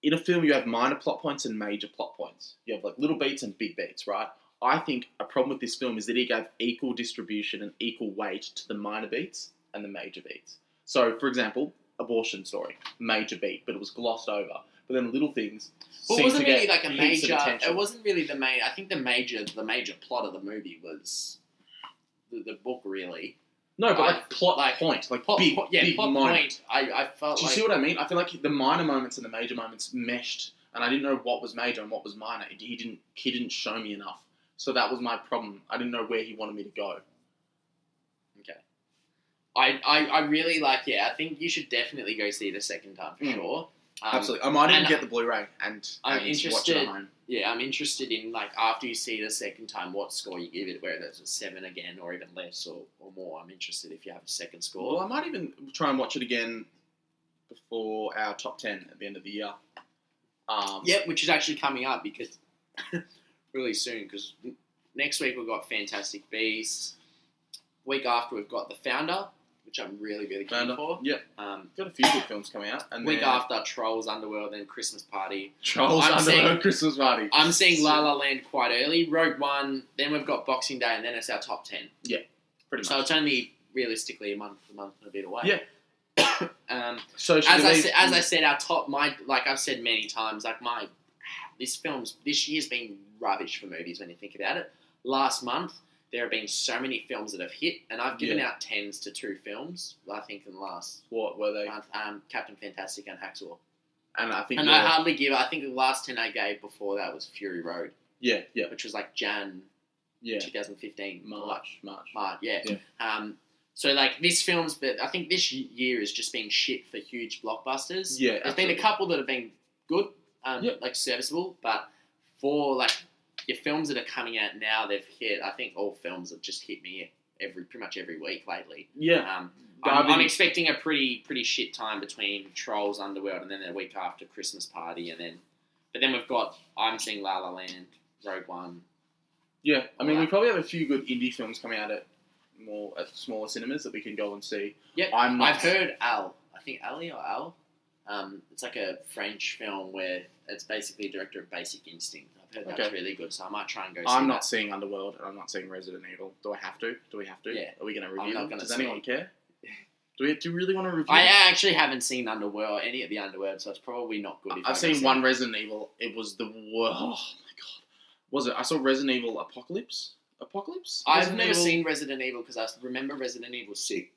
in a film you have minor plot points and major plot points. You have like little beats and big beats, right? I think a problem with this film is that he gave equal distribution and equal weight to the minor beats and the major beats. So, for example, abortion story, major beat, but it was glossed over. But then little things. Well, it wasn't really like a major. It wasn't really the main. I think the major plot of the movie was the book, really. No, but plot point, big plot moment. Point. I felt. Do you see what I mean? I feel like the minor moments and the major moments meshed, and I didn't know what was major and what was minor. He didn't show me enough, so that was my problem. I didn't know where he wanted me to go. Okay. I really like. Yeah, I think you should definitely go see it a second time for sure. Absolutely. I might even get the Blu-ray and watch it at home. Yeah, I'm interested in, after you see it a second time, what score you give it, whether it's a 7 again or even less or more. I'm interested if you have a second score. Well, I might even try and watch it again before our top 10 at the end of the year. Which is actually coming up because really soon, because next week we've got Fantastic Beasts. Week after we've got The Founder, which I'm really, really keen for. Yeah. Got a few good films coming out. And week after, Trolls, Underworld, then Christmas Party. Christmas Party. I'm seeing La La Land quite early. Rogue One, then we've got Boxing Day, and then it's our top 10. Yeah, pretty much. So it's only, realistically, a month and a bit away. Yeah. So as I said, like I've said many times, like this year's been rubbish for movies when you think about it. Last month, there have been so many films that have hit, and I've given out 10s to 2 films, I think, in the last... What were they? Month, Captain Fantastic and Hacksaw. And I think... I hardly give... I think the last 10 I gave before that was Fury Road. Yeah. Which was like Jan 2015. March. Yeah. So, like, this film's... But I think this year has just been shit for huge blockbusters. Yeah, There's been a couple that have been good, like, serviceable, but for, like... Your films that are coming out now, they've hit. I think all films have just hit me pretty much every week lately. Yeah, I'm expecting a pretty shit time between Trolls, Underworld, and then the week after Christmas Party, but then we've got I'm seeing La La Land, Rogue One. Yeah, I mean we probably have a few good indie films coming out at smaller cinemas that we can go and see. Yeah, I've heard Al. I think Ali or Al. It's like a French film where it's basically a director of Basic Instinct. I've heard that's really good, so I might try and go see I'm not seeing Underworld, and I'm not seeing Resident Evil. Do we have to? Yeah. Are we going to review them? Does see anyone care? Do you really want to review I them? actually haven't seen any of the Underworld, so it's probably not good. I've seen one Resident Evil. It was the worst. Oh, my God. Was it? I saw Resident Evil Apocalypse? I've never seen Resident Evil because I remember Resident Evil 6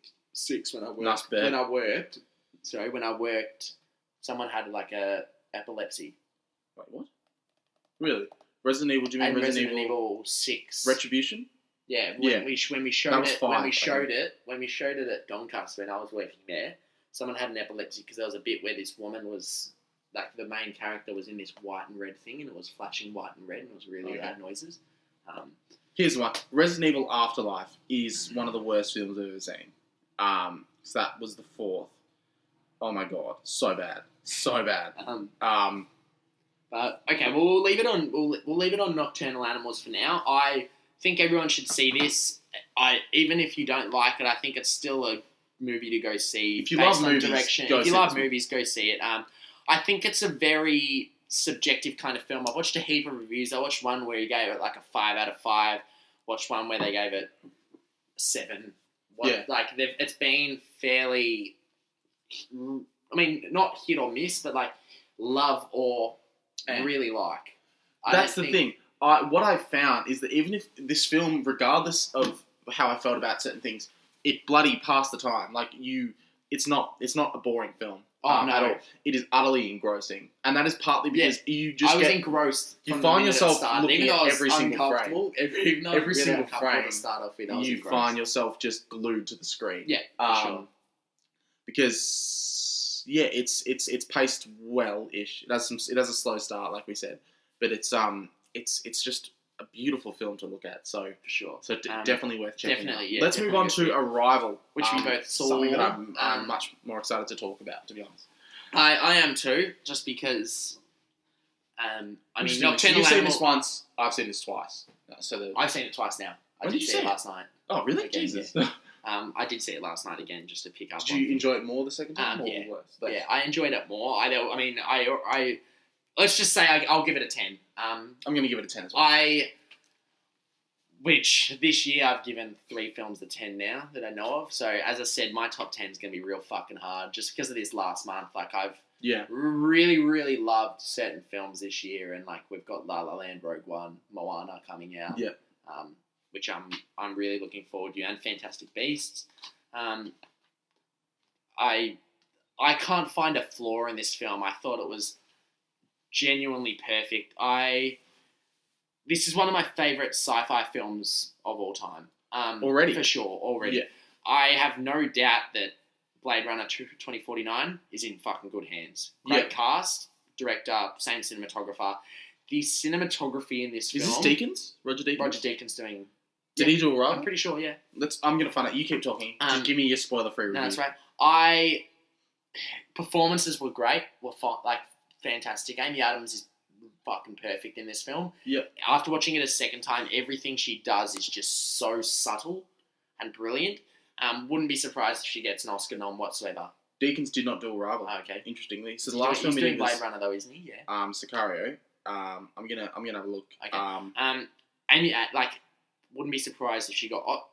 when I worked. Nice bed. When I worked, someone had like a epilepsy. Wait, what? Really? Resident Evil? Do you mean Resident Evil 6? Retribution? Yeah. When we showed it at Doncaster when I was working there, someone had an epilepsy because there was a bit where this woman was like the main character was in this white and red thing and it was flashing white and red and it was really loud noises. Here's one. Resident Evil Afterlife is one of the worst films I've ever seen. So that was the 4th. Oh my God, so bad. But okay, well we'll leave it on. We'll leave it on Nocturnal Animals for now. I think everyone should see this. Even if you don't like it, I think it's still a movie to go see. If you love movies, go see it. I think it's a very subjective kind of film. I've watched a heap of reviews. I watched one where he gave it like a 5 out of 5. Watched one where they gave it 7. It's been fairly. I mean, not hit or miss, but like love or really like. That's the thing. What I found is that even if this film, regardless of how I felt about certain things, it bloody passed the time. Like it's not a boring film. At all. It is utterly engrossing, and that is partly because you just engrossed. You find yourself looking at every single frame. Every single frame. To start off with, you find yourself just glued to the screen. Yeah, for sure. Because it's paced well-ish. It has a slow start, like we said, but it's just a beautiful film to look at. So for sure, definitely worth checking. Definitely, yeah. Let's move on to Arrival, which we both saw. Something that I'm much more excited to talk about, to be honest. I am too, just because. I mean, Nocturnal You've seen this once. I've seen this twice. I've seen it twice now. I did see it last night. Oh, really? Again, Jesus. Yeah. I did see it last night again, just to pick up. Did you enjoy it more the second time, or worse? Yeah, I enjoyed it more. I let's just say I'll give it a 10. I'm going to give it a 10 as well. Which this year I've given 3 films a 10 now that I know of. So as I said, my top 10 is going to be real fucking hard just because of this last month. Like I've really, really loved certain films this year, and like we've got La La Land, Rogue One, Moana coming out. Yeah. Which I'm really looking forward to, and Fantastic Beasts. I can't find a flaw in this film. I thought it was genuinely perfect. This is one of my favourite sci-fi films of all time. Already? For sure, already. Yeah. I have no doubt that Blade Runner 2049 is in fucking good hands. Great cast, director, same cinematographer. The cinematography in this film... Is this Deakins? Roger Deakins? Roger Deakins doing... Did he do all right? I'm pretty sure, yeah. I'm going to find out. You keep talking. Just give me your spoiler-free review. No, that's right. Performances were great. Fantastic. Amy Adams is fucking perfect in this film. Yep. After watching it a second time, everything she does is just so subtle and brilliant. Wouldn't be surprised if she gets an Oscar nom whatsoever. Deakins did not do Arrival. Oh, okay. Interestingly, so the last film he's doing Blade Runner though, isn't he? Yeah. Sicario. I'm gonna have a look. Okay. Amy, wouldn't be surprised if she got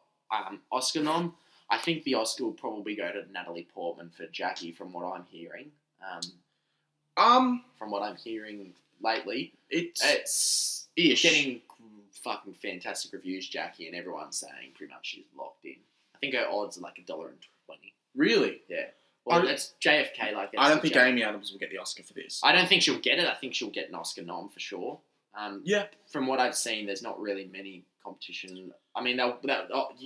Oscar nom. I think the Oscar will probably go to Natalie Portman for Jackie, from what I'm hearing. From what I'm hearing lately, it's getting fucking fantastic reviews, Jackie, and everyone's saying pretty much she's locked in. I think her odds are like $1.20. Really? Yeah. Well, that's JFK. Like, I don't think Amy Adams will get the Oscar for this. I don't think she'll get it. I think she'll get an Oscar nom for sure. Yeah. From what I've seen, there's not really many competition. I mean,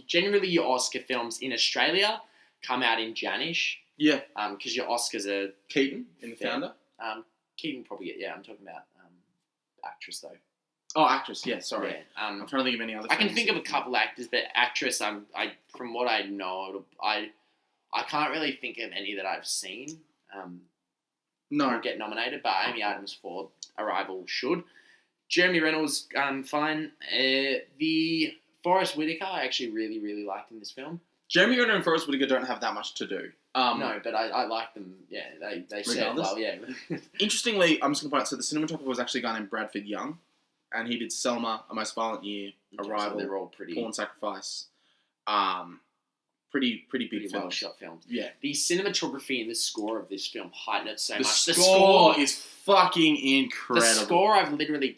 generally your Oscar films in Australia come out in Janish. Yeah. Because your Oscars are Keaton in The Founder. Keaton probably get. Yeah, I'm talking about actress though. Oh, actress. Yeah, sorry. Yeah, I'm trying to think of any other. I can think of a couple actors, but actress. From what I know, I can't really think of any that I've seen. No. Get nominated, but Amy Adams for Arrival should. Jeremy Reynolds, fine. The Forrest Whitaker, I actually really, really liked in this film. Jeremy Renner and Forrest Whitaker don't have that much to do. No, but I like them. Yeah, they said well. Yeah. Interestingly, I'm just going to point out, so the cinematographer was actually a guy named Bradford Young, and he did Selma, A Most Violent Year, Arrival, so they're all pretty Porn Sacrifice. Pretty big well shot films. Yeah. The cinematography and the score of this film heighten it so much. The score is fucking incredible. The score I've literally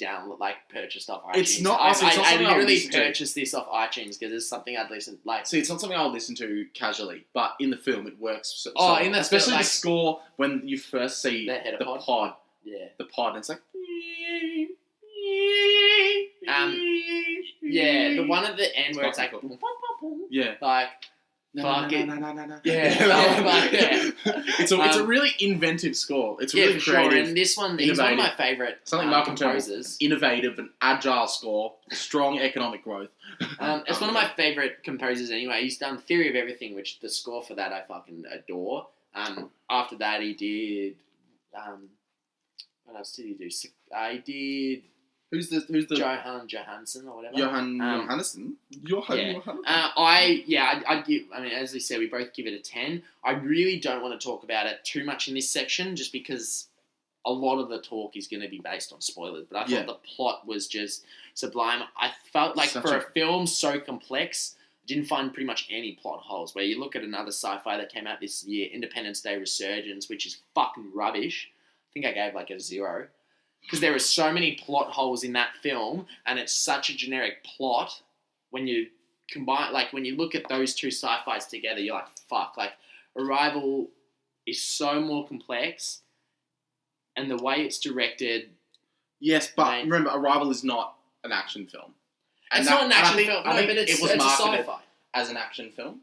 purchased off iTunes. It's not. I literally purchased this off iTunes because it's something I'd listen like. See, it's not something I'll listen to casually, but in the film it works. In the especially film, the score when you first see the pod. Yeah. The pod, and it's like. Yeah, the one at the end where it's like. Yeah. Like. No. Yeah. It's a really inventive score. It's really creative. Sure. And this one, he's one of my favourite composers. Innovative and agile score, strong economic growth. It's one of my favourite composers anyway. He's done Theory of Everything, which the score for that I fucking adore. After that, he did. What else did he do? I did. Who's the Johan Johansson or whatever? Johan Johansson? I'd give. I mean, as we said, we both give it a 10. I really don't want to talk about it too much in this section, just because a lot of the talk is going to be based on spoilers. But I thought the plot was just sublime. I felt like for a film so complex, I didn't find pretty much any plot holes. Where you look at another sci-fi that came out this year, Independence Day Resurgence, which is fucking rubbish. I think I gave like a 0. Because there are so many plot holes in that film, and it's such a generic plot. When you combine, like when you look at those two sci-fis together, you're like, fuck. Like, Arrival is so more complex, and the way it's directed. Yes, but remember, Arrival is not an action film. It's not an action film. No, but it's a sci-fi as an action film,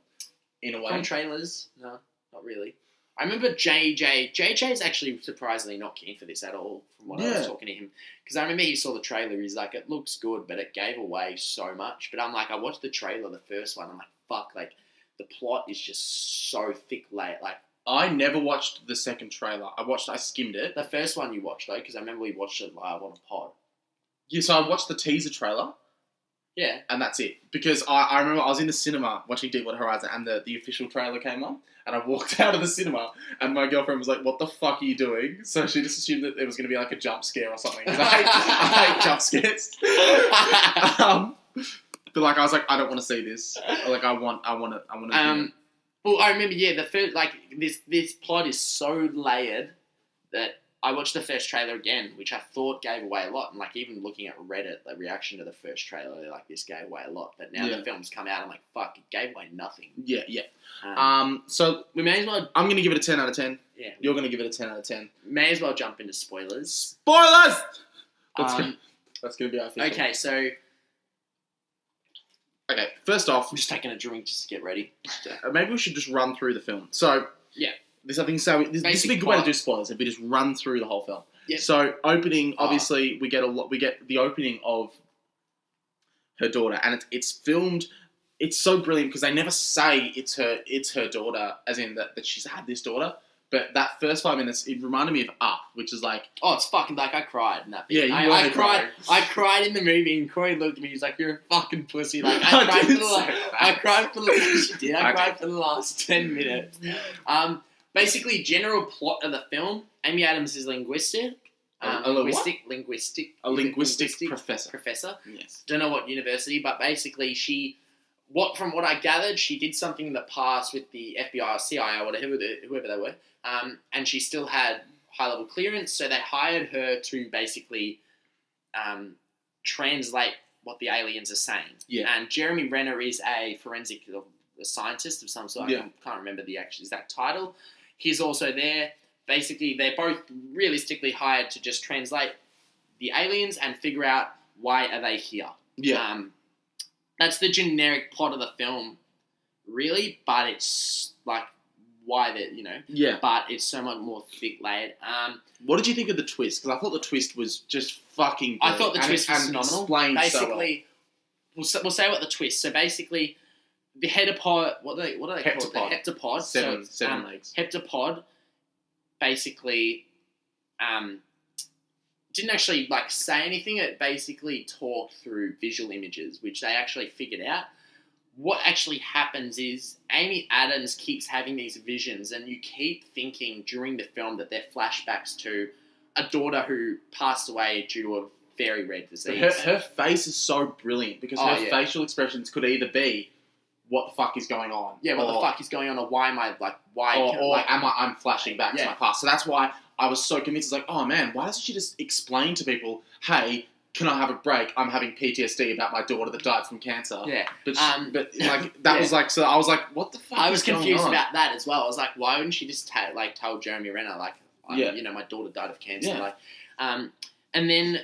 in a way. From trailers, no, not really. I remember JJ's actually surprisingly not keen for this at all, from what I was talking to him. Because I remember he saw the trailer, he's like, it looks good, but it gave away so much. But I'm like, I watched the trailer, the first one, I'm like, fuck, like, the plot is just so thick, like... I never watched the second trailer. I skimmed it. The first one you watched, though, because I remember we watched it live on a pod. Yeah, so I watched the teaser trailer. Yeah. And that's it. Because I remember I was in the cinema watching Deepwater Horizon, and the official trailer came on. And I walked out of the cinema, and my girlfriend was like, what the fuck are you doing? So she just assumed that there was going to be like a jump scare or something. I hate jump scares. But like, I was like, I don't want to see this. Like, I want to. Well, I remember, the first, like, this plot is so layered that I watched the first trailer again, which I thought gave away a lot. And, like, even looking at Reddit, the reaction to the first trailer, they're like, this gave away a lot. But now the film's come out, I'm like, fuck, it gave away nothing. Yeah. So we may as well... I'm going to give it a 10 out of 10. Yeah. You're going to give it a 10 out of 10. May as well jump into spoilers. Spoilers! That's going to be our official. Okay, so... Okay, first off... I'm just taking a drink just to get ready. Maybe we should just run through the film. So... Yeah. This, I think, this would be a good way to do spoilers, if we just run through the whole film. Yep. So, opening, obviously, we get the opening of her daughter, and it's filmed, it's so brilliant, because they never say it's her daughter, as in that she's had this daughter, but that first 5 minutes, it reminded me of Up, which is like... Oh, it's fucking, like, I cried in that bit. Yeah, I cried in the movie, and Corey looked at me, he's like, you're a fucking pussy. Like, I cried for the last 10 minutes. Basically, general plot of the film, Amy Adams is linguistic linguistic professor. Professor. Yes. Don't know what university, but basically she from what I gathered, she did something in the past with the FBI or CIA or whoever they were, and she still had high-level clearance, so they hired her to basically translate what the aliens are saying. Yeah. And Jeremy Renner is a forensic scientist of some sort. Yeah. I can't remember the exact title. He's also there. Basically, they're both realistically hired to just translate the aliens and figure out why are they here. Yeah. That's the generic plot of the film, really, but it's like why they're, Yeah. but it's so much more thick layered. What did you think of the twist? Because I thought the twist was just fucking brilliant. I thought the twist was phenomenal. Explained basically, so well. we'll say what the twist. So basically, the heptapod, what do they call it? The heptapod. Seven legs. Heptapod basically didn't actually say anything. It basically talked through visual images, which they actually figured out. What actually happens is Amy Adams keeps having these visions, and you keep thinking during the film that they're flashbacks to a daughter who passed away due to a very rare disease. Her face is so brilliant because her facial expressions could either be, what the fuck is going on? Yeah, what the fuck is going on, or why am I, I'm flashing back to my past. So that's why I was so convinced. It's like, oh man, why doesn't she just explain to people, hey, can I have a break? I'm having PTSD about my daughter that died from cancer. Yeah. But that was like, so I was like, what the fuck I was is going confused on? about that as well. I was like, why wouldn't she just tell Jeremy Renner, my daughter died of cancer. Yeah. And then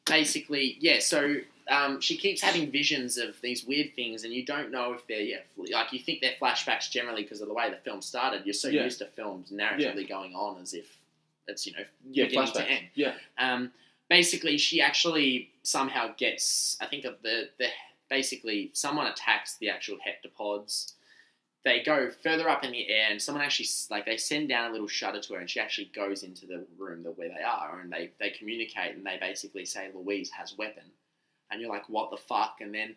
basically, so she keeps having visions of these weird things, and you don't know if they're, you think they're flashbacks generally because of the way the film started. You're so used to films narratively going on as if it's, beginning to end. Yeah. Basically, she actually somehow gets, I think of basically someone attacks the actual heptapods. They go further up in the air, and someone actually, they send down a little shutter to her, and she actually goes into the room where they are, and they communicate, and they basically say, Louise has weapon. And you're like, what the fuck? And then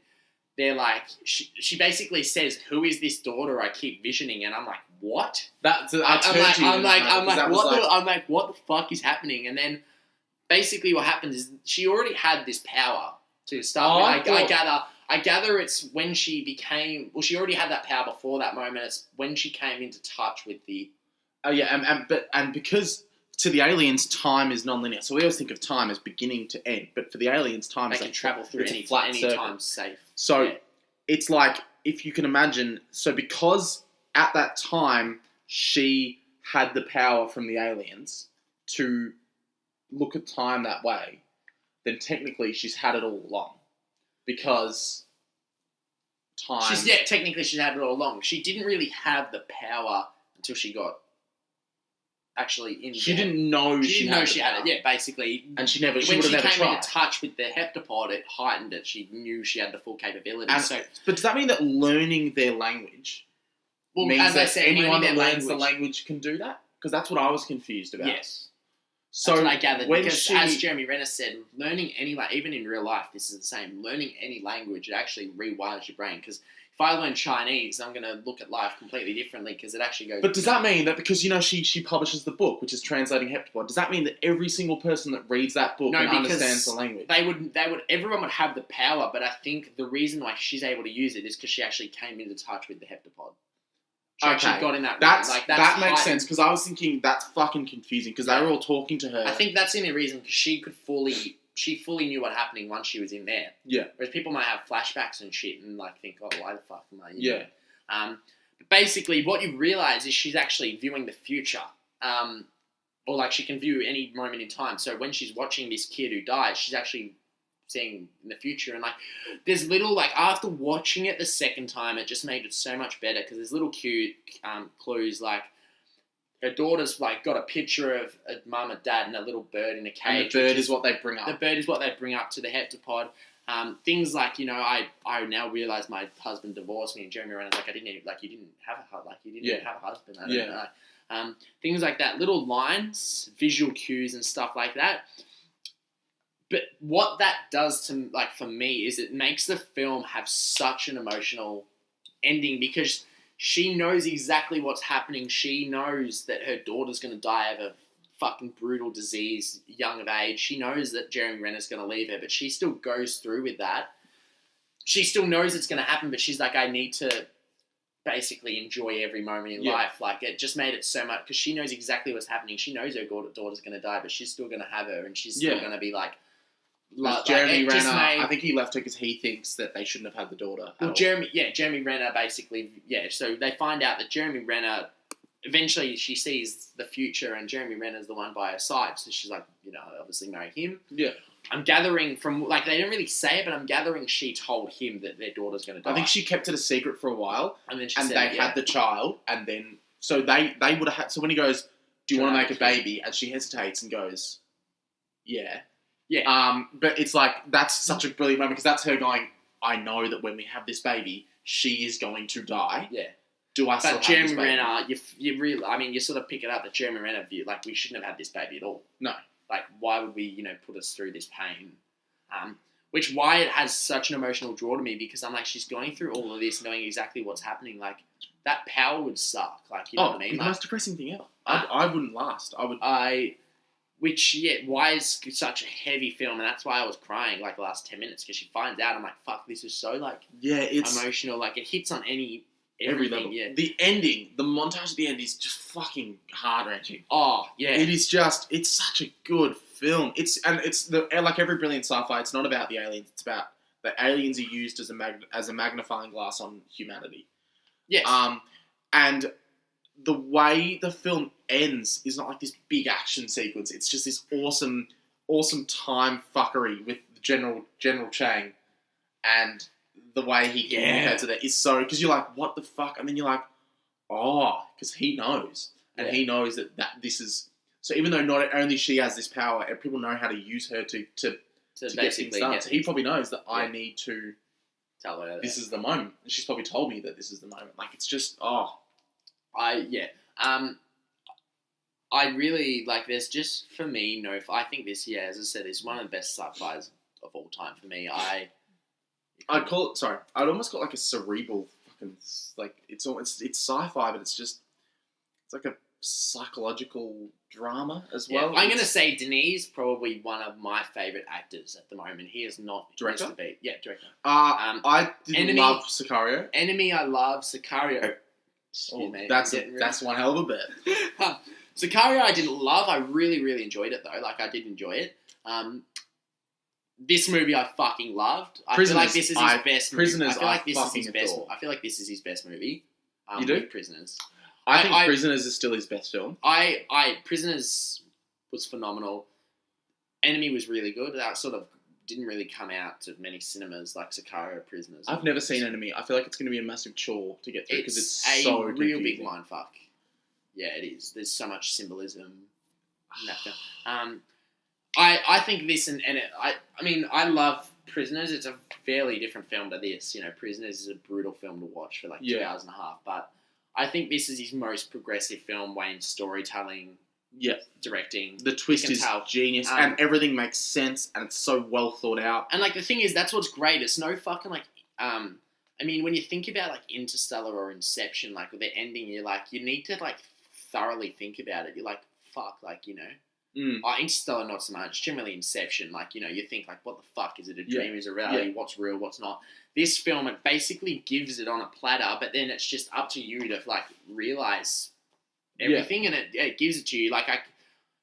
they're like, she basically says, who is this daughter I keep visioning? And I'm like, what? I'm like, what the fuck is happening? And then basically what happens is she already had this power to start with. I gather it's when she became... Well, she already had that power before that moment. It's when she came into touch with the... Oh, yeah, and because to the aliens, time is non-linear. So we always think of time as beginning to end. But for the aliens, time is... They can travel through any time safe. So it's like, if you can imagine... So because at that time, she had the power from the aliens to look at time that way, then technically she's had it all along. Because time... technically she's had it all along. She didn't really have the power until she got actually in She didn't know she had it. Yeah, basically. And she would have never tried. When she came tried. into touch with the heptapod, it heightened it. She knew she had the full capability. But does that mean that learning their language means that anyone that learns the language can do that? Because that's what I was confused about. Yes. So that's what I gathered, because as Jeremy Renner said, learning any even in real life, this is the same. Learning any language, it actually rewires your brain. Because if I learn Chinese, I'm going to look at life completely differently because it actually goes... But does that mean that because, she publishes the book, which is translating heptapod, does that mean that every single person that reads that book understands the language? Everyone would have the power, but I think the reason why she's able to use it is because she actually came into touch with the heptapod. She actually got in that room. That makes sense, because I was thinking that's fucking confusing, because they were all talking to her. I think that's the only reason, because she fully knew what happening once she was in there. Yeah. Whereas people might have flashbacks and shit and think, oh, why the fuck am I in there? But basically, what you realise is she's actually viewing the future. Or she can view any moment in time. So when she's watching this kid who dies, she's actually seeing in the future, and there's little after watching it the second time, it just made it so much better because there's little cute clues, her daughter's got a picture of a mum and dad and a little bird in a cage. And the bird is what they bring up. The bird is what they bring up to the heptapod. Things I now realise my husband divorced me, and Jeremy Renner's I didn't even, you didn't have a husband. I don't know. Things like that, little lines, visual cues and stuff like that. But what that does to for me is it makes the film have such an emotional ending because she knows exactly what's happening. She knows that her daughter's going to die of a fucking brutal disease, young of age. She knows that Jeremy Renner's going to leave her, but she still goes through with that. she still knows it's going to happen, but she's like, I need to basically enjoy every moment in life. Like, it just made it so much, because she knows exactly what's happening. She knows her daughter's going to die, but she's still going to have her, and she's still going to be like Jeremy Renner, I think he left her because he thinks that they shouldn't have had the daughter. Well, Jeremy Renner basically, so they find out that Jeremy Renner, eventually she sees the future, and Jeremy Renner's the one by her side, so she's like, obviously marry him. Yeah. I'm gathering from, like, they don't really say it, but I'm gathering she told him that their daughter's going to die. I think she kept it a secret for a while, and then they had the child, and then, so they would have had, so when he goes, do you want to make a baby? And she hesitates and goes, yeah. Yeah. But it's like, that's such a brilliant moment, because that's her going, I know that when we have this baby, she is going to die. Yeah. Do I still have Jeremy this baby? Renner, you sort of pick it up that Jeremy Renner view, like, we shouldn't have had this baby at all. No. Like, why would we, put us through this pain? Which, why it has such an emotional draw to me, because I'm like, she's going through all of this, knowing exactly what's happening. Like, that power would suck. Like, you know what I mean? The Like, most depressing thing ever. I wouldn't last. why is such a heavy film, and that's why I was crying, like, the last 10 minutes, because she finds out, I'm like, fuck, this is so, like, it's emotional. Like, it hits on every level. Yeah. The ending, the montage at the end is just fucking heart-wrenching. Oh, yeah. It is just, it's such a good film. It's like every brilliant sci-fi, it's not about the aliens, it's about the aliens are used as a magnifying glass on humanity. Yes. And the way the film ends is not like this big action sequence. It's just this awesome time fuckery with General Chang, and the way he communicates to that is so, because you're like, what the fuck? And then you're like, oh, because he knows. And he knows that this is, so even though not only she has this power, people know how to use her to get things done. So he probably knows that I need to tell her this is the moment. And she's probably told me that this is the moment. Like, it's just, I really, like, there's just, for me, I think this, as I said, is one of the best sci-fis of all time for me. I'd almost call it like a cerebral fucking, like, it's sci-fi, but it's like a psychological drama as well. I'm going to say Denis, probably one of my favourite actors at the moment. He is not... Director? Director. I didn't love Sicario. Enemy, I love. Sicario... That's one hell of a bit. Sicario I didn't love. I really, really enjoyed it, though. Like, I did enjoy it. This movie I fucking loved. I feel like this is his best movie. Prisoners I feel like this is his best movie. You do? Prisoners. I think Prisoners is still his best film. Prisoners was phenomenal. Enemy was really good. That sort of didn't really come out to many cinemas like Sicario, Prisoners. I've never seen Enemy. I feel like it's going to be a massive chore to get through because it's so real confusing. big mindfuck. Yeah, it is. There's so much symbolism in that film. I think this I love Prisoners. It's a fairly different film to this. Prisoners is a brutal film to watch for like 2 hours and a half. But I think this is his most progressive film. Wayne's storytelling, directing. The twist is genius, and everything makes sense, and it's so well thought out. And like the thing is, that's what's great. It's no fucking like. When you think about like Interstellar or Inception, like with the ending, you're like, you need to like thoroughly think about it. You're like, fuck, like Interstellar not so much. Generally Inception, like you think like, what the fuck is it? A dream? Is it reality? What's real? What's not? This film, it basically gives it on a platter, but then it's just up to you to like realize everything, and it gives it to you. Like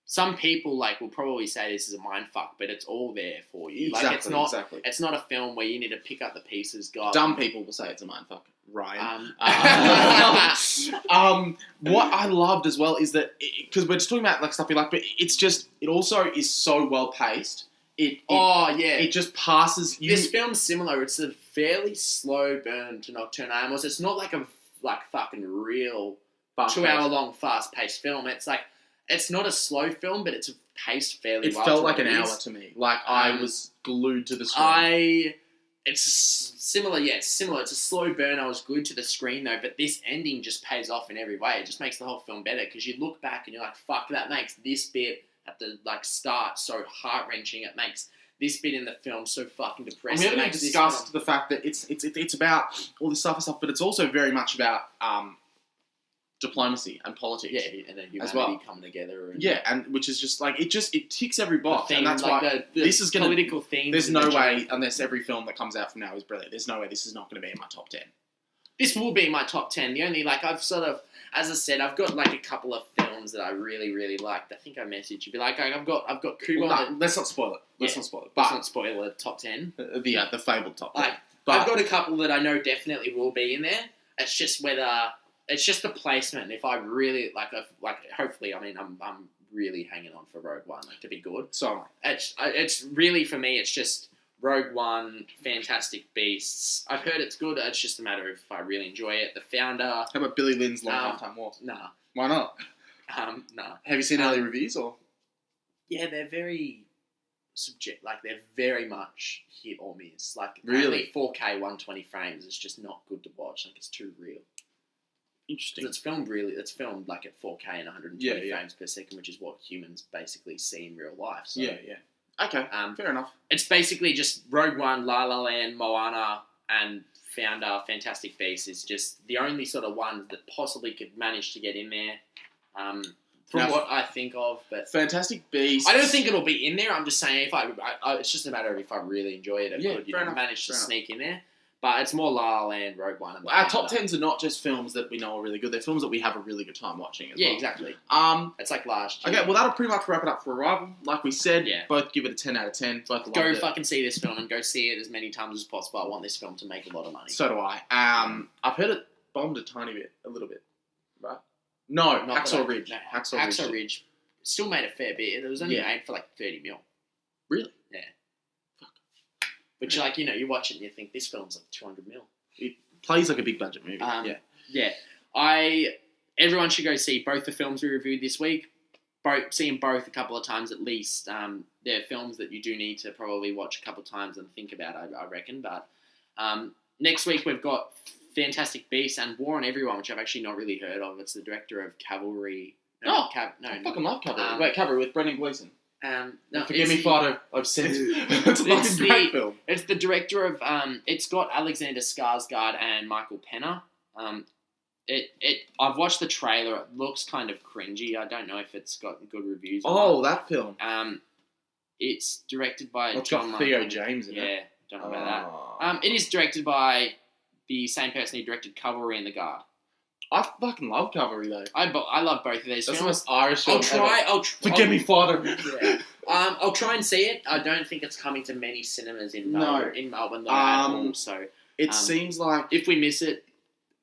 some people like will probably say this is a mind fuck, but it's all there for you. Exactly, It's not a film where you need to pick up the pieces. Dumb people will say it's a mind fuck. Ryan. What I loved as well is that because we're just talking about like stuff you like, but it also is so well paced. It just passes you. This film's similar. It's a fairly slow burn to Nocturnal Animals. It's not like a fucking real 2 hour long fast paced film. It's like it's not a slow film, but it's paced fairly well. It felt like an hour to me. Like I was glued to the screen. It's similar. Yeah, it's similar. It's a slow burn. I was glued to the screen though, but this ending just pays off in every way. It just makes the whole film better because you look back and you're like, fuck, that makes this bit at the start so heart wrenching. It makes this bit in the film so fucking depressing. We haven't discussed the fact that it's about all this stuff and stuff, but it's also very much about diplomacy and politics. Yeah, and then humanity as well. coming together. And and which is just like it ticks every box, theme, and that's like why the this is going to political themes. There's no way, unless every film that comes out from now is brilliant. There's no way this is not going to be in my top 10. This will be my top 10. The only, like, I've sort of, as I said, I've got, like, a couple of films that I really, really liked. I think I messaged you. Be like, I've got Kubo. No, let's not spoil it. Let's not spoil it. Let's not spoil the top 10. The fabled top 10. Like, I've got a couple that I know definitely will be in there. It's just whether, it's just the placement. If I really, hopefully, I mean, I'm really hanging on for Rogue One, like, to be good. So am I. It's really, for me, it's just Rogue One, Fantastic Beasts. I've heard it's good. It's just a matter of if I really enjoy it. The Founder. How about Billy Lynn's Long Halftime War? Nah. Why not? Nah. Have you seen early reviews or? Yeah, they're very like they're very much hit or miss. Like really, 4K 120 frames is just not good to watch. Like it's too real. Interesting. It's filmed like at 4K and 120 frames per second, which is what humans basically see in real life. So, yeah. Okay, fair enough. It's basically just Rogue One, La La Land, Moana, and Founder, Fantastic Beasts is just the only sort of ones that possibly could manage to get in there. From what I think of, but Fantastic Beasts. I don't think it'll be in there. I'm just saying if I it's just a matter of if I really enjoy it, it could manage to sneak in there. But it's more La La Land, Rogue One. And our top 10s are not just films that we know are really good. They're films that we have a really good time watching as well. Yeah, exactly. It's like last year. Okay, well, that'll pretty much wrap it up for Arrival. Like we said, both give it a 10 out of 10. Both loved it. Fucking see this film and go see it as many times as possible. I want this film to make a lot of money. So do I. I've heard it bombed a little bit. Right? No, Hacksaw Ridge. No, Hacksaw Ridge still made a fair bit. It was only made for like 30 mil. Really? Yeah. Fuck. Which, like, you know, you watch it and you think this film's like 200 mil. It plays like a big budget movie. Everyone should go see both the films we reviewed this week. See them both a couple of times at least. They're films that you do need to probably watch a couple of times and think about, I reckon. But next week we've got Fantastic Beasts and War on Everyone, which I've actually not really heard of. It's the director of Cavalry. I fucking love Cavalry. Cavalry with Brendan Gleeson. Forgive me, Fido. I've said it's a fucking great film. It's the director of. It's got Alexander Skarsgård and Michael Penner. I've watched the trailer. It looks kind of cringy. I don't know if it's got good reviews. That film. It's directed by. It's got Theo James in it. Yeah, don't know about that. It is directed by the same person who directed Cavalry and the Guard. I fucking love Cavalry though. I love both of these films. That's the most Irish film I'll try. Forgive me, Fido. Yeah. I'll try and see it. I don't think it's coming to many cinemas in Melbourne though at all. So it seems like if we miss it,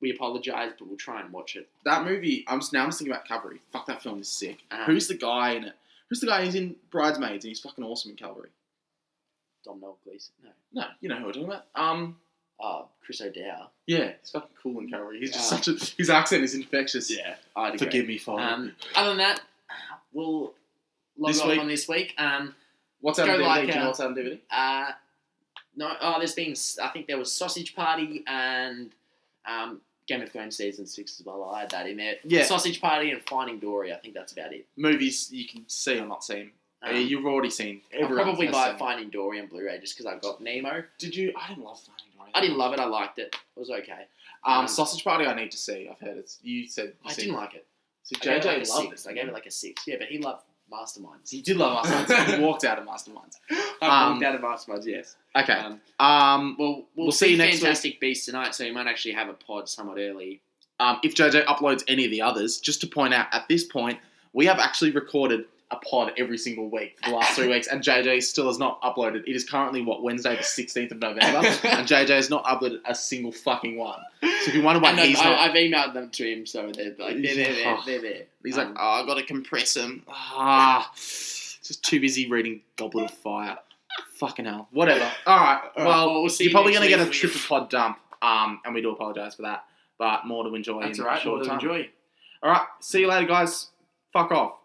we apologise, but we'll try and watch it. That movie. I'm just thinking about Cavalry. Fuck, that film is sick. Who's the guy in it? Who's the guy who's in Bridesmaids and he's fucking awesome in Cavalry? Domhnall Gleeson. No, you know who we're talking about. Chris O'Dowd. Yeah, he's fucking cool in Cavalry. He's just his accent is infectious. Yeah, Forgive me, Fido. Other than that, we'll log off on this week. What's out on DVD? Do you know what's out on DVD? There's been. I think there was Sausage Party and Game of Thrones season 6 as well. I had that in there. Yeah. Sausage Party and Finding Dory. I think that's about it. Movies you can see or not see. You've already seen. I'll probably buy Finding Dory on Blu-ray just because I've got Nemo. Did you? I didn't love Finding Dory. I didn't love it. I liked it. It was okay. Sausage Party I need to see. I've heard it. You said I didn't like it. So JJ loved it. I gave it like a 6. Yeah, but he loved Masterminds. He did love Masterminds. He walked out of Masterminds. I walked out of Masterminds. Yes. Okay. We'll see Fantastic Beasts tonight, so you might actually have a pod somewhat early. If JJ uploads any of the others, just to point out, at this point, we have actually recorded a pod every single week for the last 3 weeks, and JJ still has not uploaded. It is currently, Wednesday the 16th of November, and JJ has not uploaded a single fucking one. So if you wonder why I've emailed them to him, so they're there. He's like, I got to compress them. Just too busy reading Goblet of Fire. Fucking hell. Whatever. All right. Well, we'll see you're probably going to get a triple pod dump, and we do apologise for that, but more to enjoy. That's all right. More to enjoy. All right. See you later, guys. Fuck off.